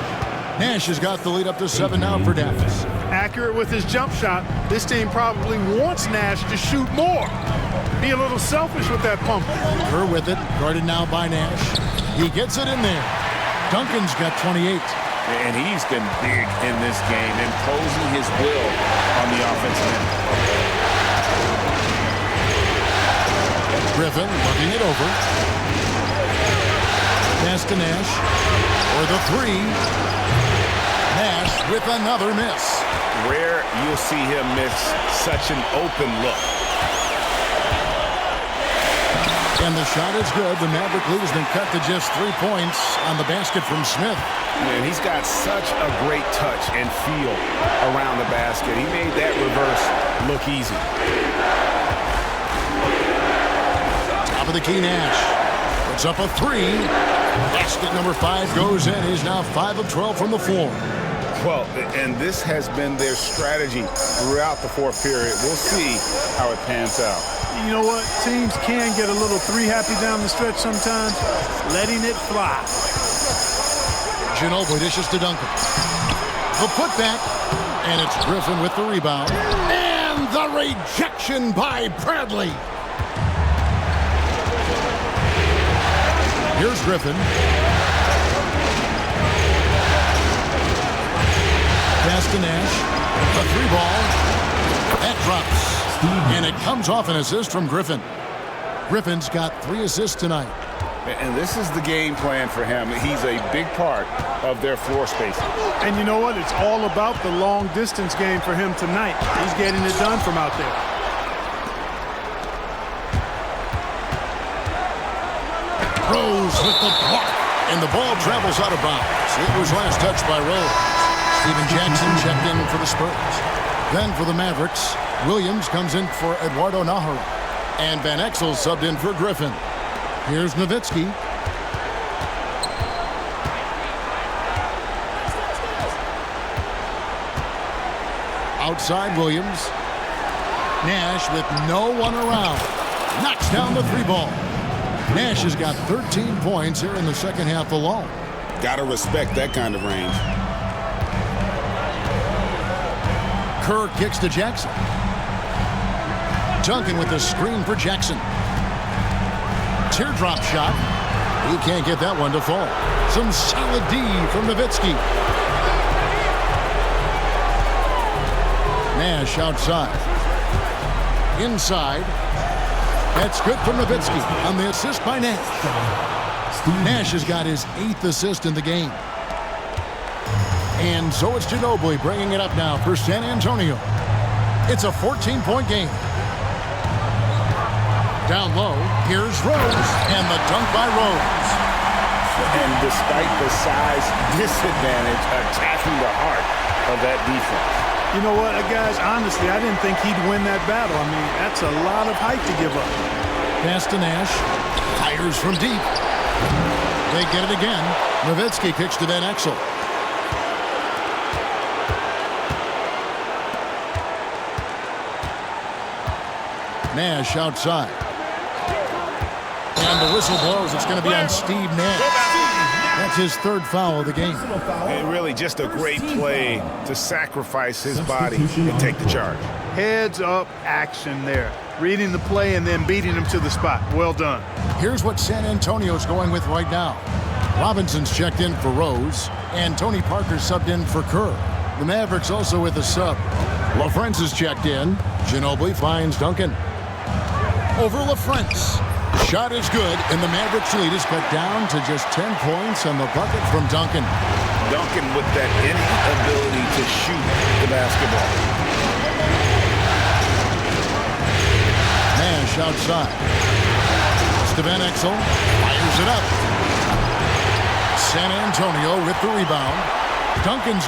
Nash has got the lead up to 7 now for Dallas. Accurate with his jump shot. This team probably wants Nash to shoot more. Be a little selfish with that pump. Kerr with it. Guarded now by Nash. He gets it in there. Duncan's got 28. And he's been big in this game, imposing his will on the offensive end. Griffin looking it over. Pass to Nash. For the 3. Nash with another miss. Rare you'll see him miss such an open look. And the shot is good. The Maverick lead has been cut to just 3 points on the basket from Smith. Man, he's got such a great touch and feel around the basket. He made that reverse look easy. Top of the key, Nash. Puts up a 3. Basket number 5 goes in. He's now 5 of 12 from the floor. Well, and this has been their strategy throughout the fourth period. We'll see how it pans out. You know what? Teams can get a little 3 happy down the stretch sometimes. Letting it fly. Ginobili dishes to Duncan. The putback. And it's Griffin with the rebound. And the rejection by Bradley. Here's Griffin. Pass to Nash. The 3-ball. That drops. And it comes off an assist from Griffin. Griffin's got 3 assists tonight. And this is the game plan for him. He's a big part of their floor spacing. And you know what? It's all about the long distance game for him tonight. He's getting it done from out there. Rose with the block. And the ball travels out of bounds. It was last touched by Rose. Steven Jackson checked in for the Spurs. Then for the Mavericks, Williams comes in for Eduardo Nahara. And Van Exel subbed in for Griffin. Here's Nowitzki. Outside Williams. Nash with no one around. Knocks down the 3-ball. Nash has got 13 points here in the second half alone. Gotta respect that kind of range. Kerr kicks to Jackson. Duncan with the screen for Jackson. Teardrop shot. He can't get that one to fall. Some solid D from Nowitzki. Nash outside. Inside. That's good from Nowitzki on the assist by Nash. Nash has got his 8th assist in the game. And so it's Ginobili bringing it up now for San Antonio. It's a 14-point game. Down low, here's Rose, and the dunk by Rose. And despite the size disadvantage, attacking the heart of that defense. You know what, guys, honestly, I didn't think he'd win that battle. I mean, that's a lot of height to give up. Pass to Nash. Fires from deep. They get it again. Nowitzki kicks to Van Exel. Nash outside. And the whistle blows. It's going to be on Steve Nash. That's his 3rd foul of the game. And really just a great play to sacrifice his body and take the charge. Heads up action there. Reading the play and then beating him to the spot. Well done. Here's what San Antonio's going with right now. Robinson's checked in for Rose, and Tony Parker subbed in for Kerr. The Mavericks also with a sub. LaFrentz is checked in. Ginobili finds Duncan. Over LaFrentz. Shot is good, and the Mavericks lead is cut down to just 10 points on the bucket from Duncan. Duncan with that innate ability to shoot the basketball. Nash outside. Van Exel fires it up. San Antonio with the rebound. Duncan's.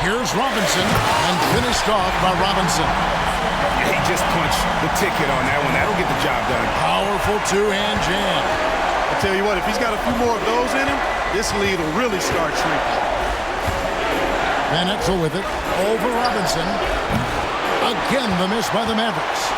Here's Robinson, and finished off by Robinson. He just punched the ticket on that one. That'll get the job done. Powerful 2-hand jam. I tell you what, if he's got a few more of those in him, this lead will really start shrinking. Van Exel with it. Over Robinson. Again, the miss by the Mavericks.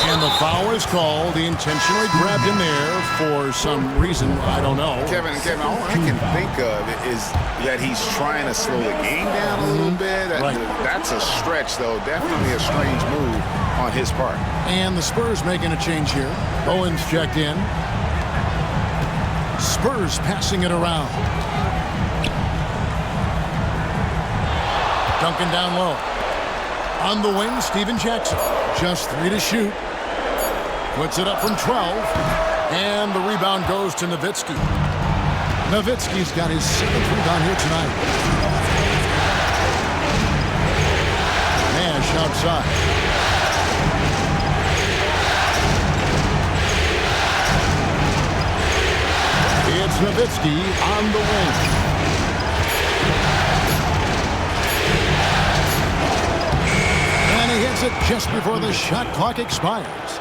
And the foul is called. He intentionally grabbed him there for some reason. I don't know. Kevin, all I can think of is that he's trying to slow the game down a little bit. Right. That's a stretch, though. Definitely a strange move on his part. And the Spurs making a change here. Owens checked in. Spurs passing it around. Duncan down low. On the wing, Steven Jackson. Just 3 to shoot. Puts it up from 12. And the rebound goes to Nowitzki. Nowitzki's got his 7th rebound here tonight. Nash outside. It's Nowitzki on the wing. And he hits it just before the shot clock expires.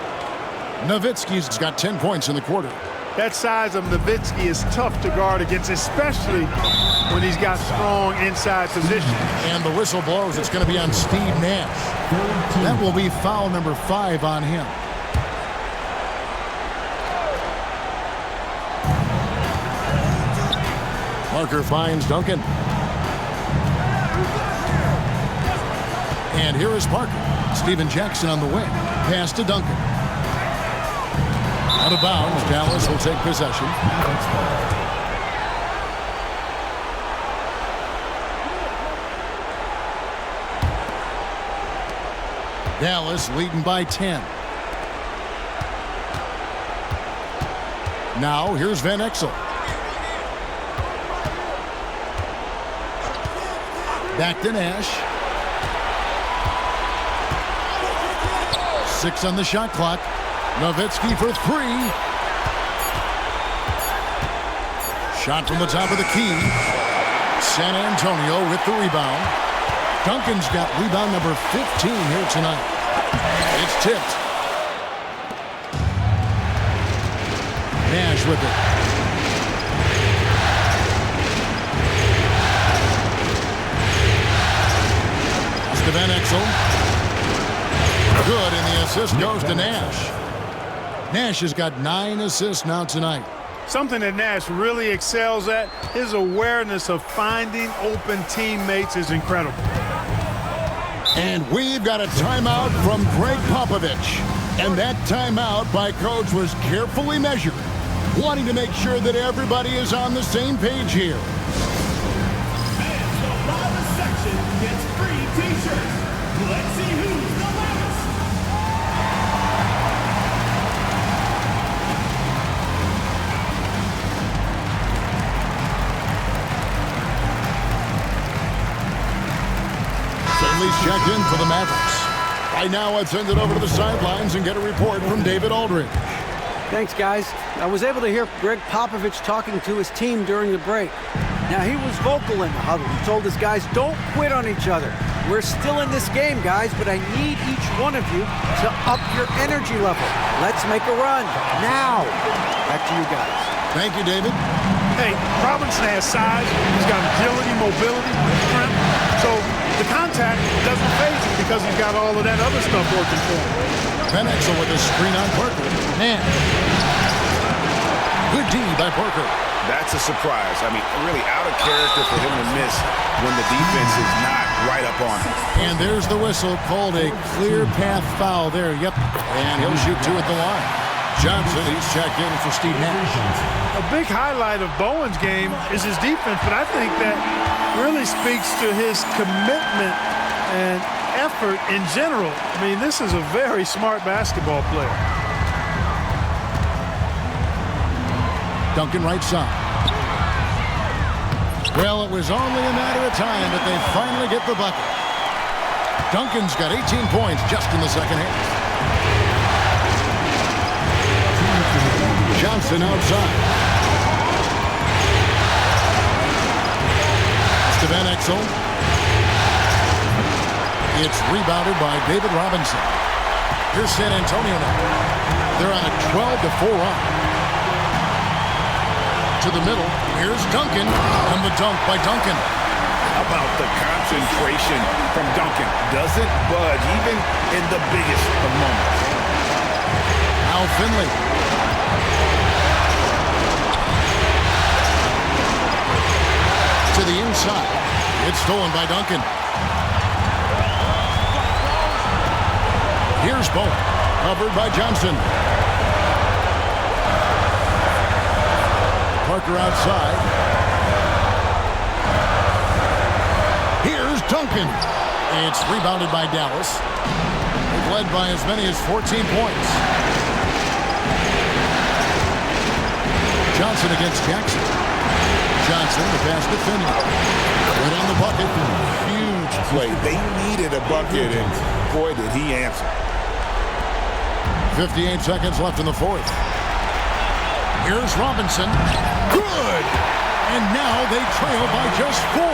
Nowitzki's got 10 points in the quarter. That size of Nowitzki is tough to guard against, especially when he's got strong inside position. And the whistle blows. It's going to be on Steve Nash. That will be foul number 5 on him. Parker finds Duncan. And here is Parker. Steven Jackson on the wing. Pass to Duncan. Out of bounds. Dallas will take possession. Dallas leading by 10. Now here's Van Exel. Back to Nash. 6 on the shot clock. Nowitzki for 3. Shot from the top of the key. San Antonio with the rebound. Duncan's got rebound number 15 here tonight. It's tipped. Nash with it. To Van Exel. Good, and the assist goes to Nash. Nash has got 9 assists now tonight. Something that Nash really excels at, his awareness of finding open teammates is incredible. And we've got a timeout from Greg Popovich. And that timeout by Coach was carefully measured, wanting to make sure that everybody is on the same page here. And the bottom section gets free t-shirts. Let's see who's the loudest. Finley's checked in for the Mavericks. Right now, let's send it over to the sidelines and get a report from David Aldridge. Thanks, guys. I was able to hear Greg Popovich talking to his team during the break. Now, he was vocal in the huddle. He told his guys, don't quit on each other. We're still in this game, guys, but I need each one of you to up your energy level. Let's make a run. Now. Back to you guys. Thank you, David. Hey, Robinson has size. He's got agility, mobility, strength. So the contact doesn't faze him because he's got all of that other stuff working for him. Van Exel with a screen on Parker. Man. Good D by Parker. That's a surprise. I mean, really out of character for him to miss when the defense is not right up on him. And there's the whistle, called a clear path foul there. Yep. And he'll shoot 2 at the line. Johnson, he's checked in for Steve Nash. A big highlight of Bowen's game is his defense, but I think that really speaks to his commitment and effort in general. I mean, this is a very smart basketball player. Duncan right side. Well, it was only a matter of time that they finally get the bucket. Duncan's got 18 points just in the second half. Johnson outside. To Van Exel. It's rebounded by David Robinson. Here's San Antonio now. They're on a 12-4 run. to the middle. Here's Duncan, and the dunk by Duncan. How about the concentration from Duncan? Doesn't budge, even in the biggest of moments. Now Finley. To the inside. It's stolen by Duncan. Here's Bowen. Covered by Johnson. Parker outside. Here's Duncan. It's rebounded by Dallas. They've led by as many as 14 points. Johnson against Jackson. Johnson, the pass to Finley. Right on the bucket. Huge play. They needed a bucket, and boy, did he answer. 58 seconds left in the fourth. Here's Robinson. Good! And now they trail by just 4.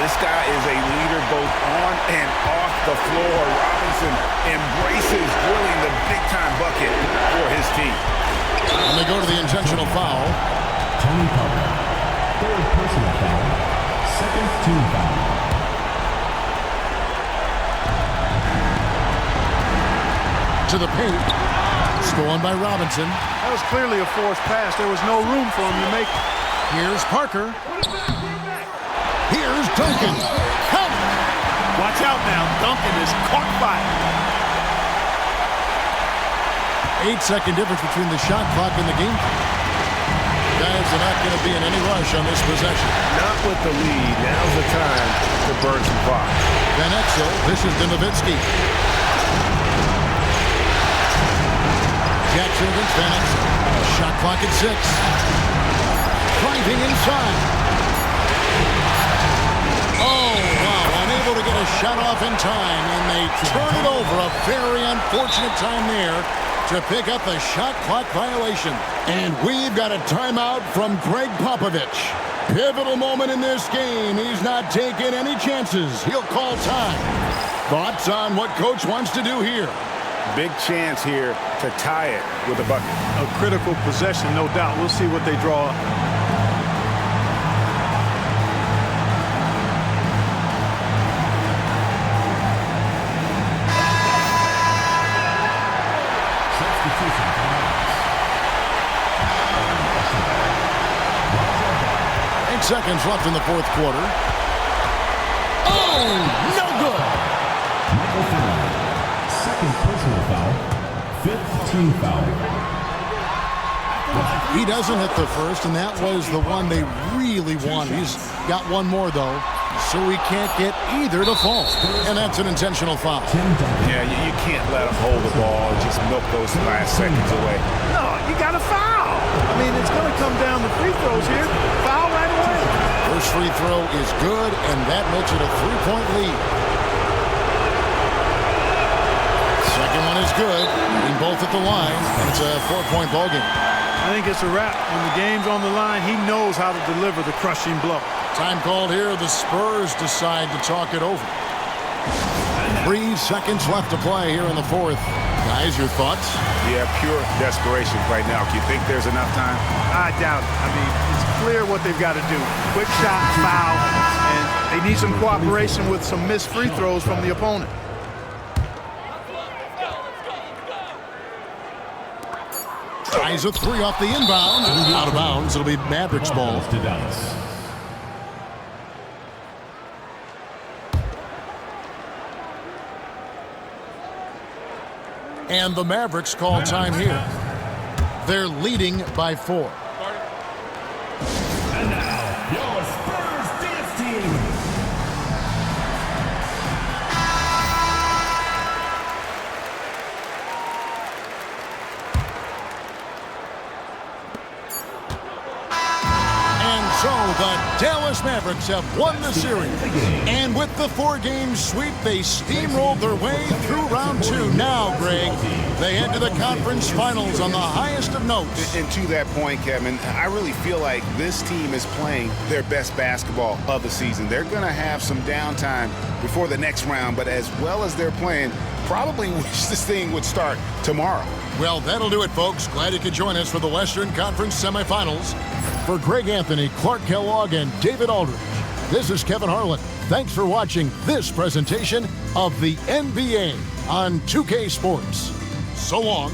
This guy is a leader both on and off the floor. Robinson embraces drilling the big-time bucket for his team. And they go to the intentional foul. Tony Parker. Third personal foul. Second team foul. To the paint. Stolen by Robinson. That was clearly a forced pass. There was no room for him to make it. Here's Parker. Here's Duncan. Count. Watch out now. Duncan is caught fire. 8-second difference between the shot clock and the game. Guys are not going to be in any rush on this possession. Not with the lead. Now's the time to burn some clock. Van Exel. This is Nowitzki. Jackson against Van Exel. Shot clock at 6. Driving inside. Oh, wow. Unable to get a shot off in time, and they turn it over. A very unfortunate time there to pick up the shot clock violation. And we've got a timeout from Greg Popovich. Pivotal moment in this game. He's not taking any chances. He'll call time. Thoughts on what Coach wants to do here? Big chance here to tie it with a bucket. A critical possession, no doubt. We'll see what they draw up. Substitution. 8 seconds left in the fourth quarter. Oh, no good. Michael Finley. Second personal foul. Fifth team foul. He doesn't hit the first, and that was the one they really wanted. He's got one more, though, so he can't get either to fall. And that's an intentional foul. Yeah, you can't let him hold the ball and just milk those last seconds away. No, you got to foul. I mean, it's going to come down to free throws here. Foul right away. First free throw is good, and that makes it a 3-point lead. Second one is good. Being both at the line, and it's a 4-point ballgame. I think it's a wrap. When the game's on the line, he knows how to deliver the crushing blow. Time called here. The Spurs decide to talk it over. 3 seconds left to play here in the fourth. Guys, your thoughts? Yeah, pure desperation right now. Do you think there's enough time? I doubt it. I mean, it's clear what they've got to do. Quick shot, foul, and they need some cooperation with some missed free throws from the opponent. Tries a 3 off the inbound. Out of bounds. It'll be Mavericks ball. To Dallas. And the Mavericks call time here. They're leading by 4. And now, your Spurs dance team. So the Dallas Mavericks have won the series. And with the 4-game sweep, they steamrolled their way through round 2. Now, Greg, they head to the conference finals on the highest of notes. And to that point, Kevin, I really feel like this team is playing their best basketball of the season. They're going to have some downtime before the next round, but as well as they're playing, probably wish this thing would start tomorrow. Well, that'll do it, folks. Glad you could join us for the Western Conference semifinals. For Greg Anthony, Clark Kellogg, and David Aldridge, this is Kevin Harlan. Thanks for watching this presentation of the NBA on 2K Sports. So long.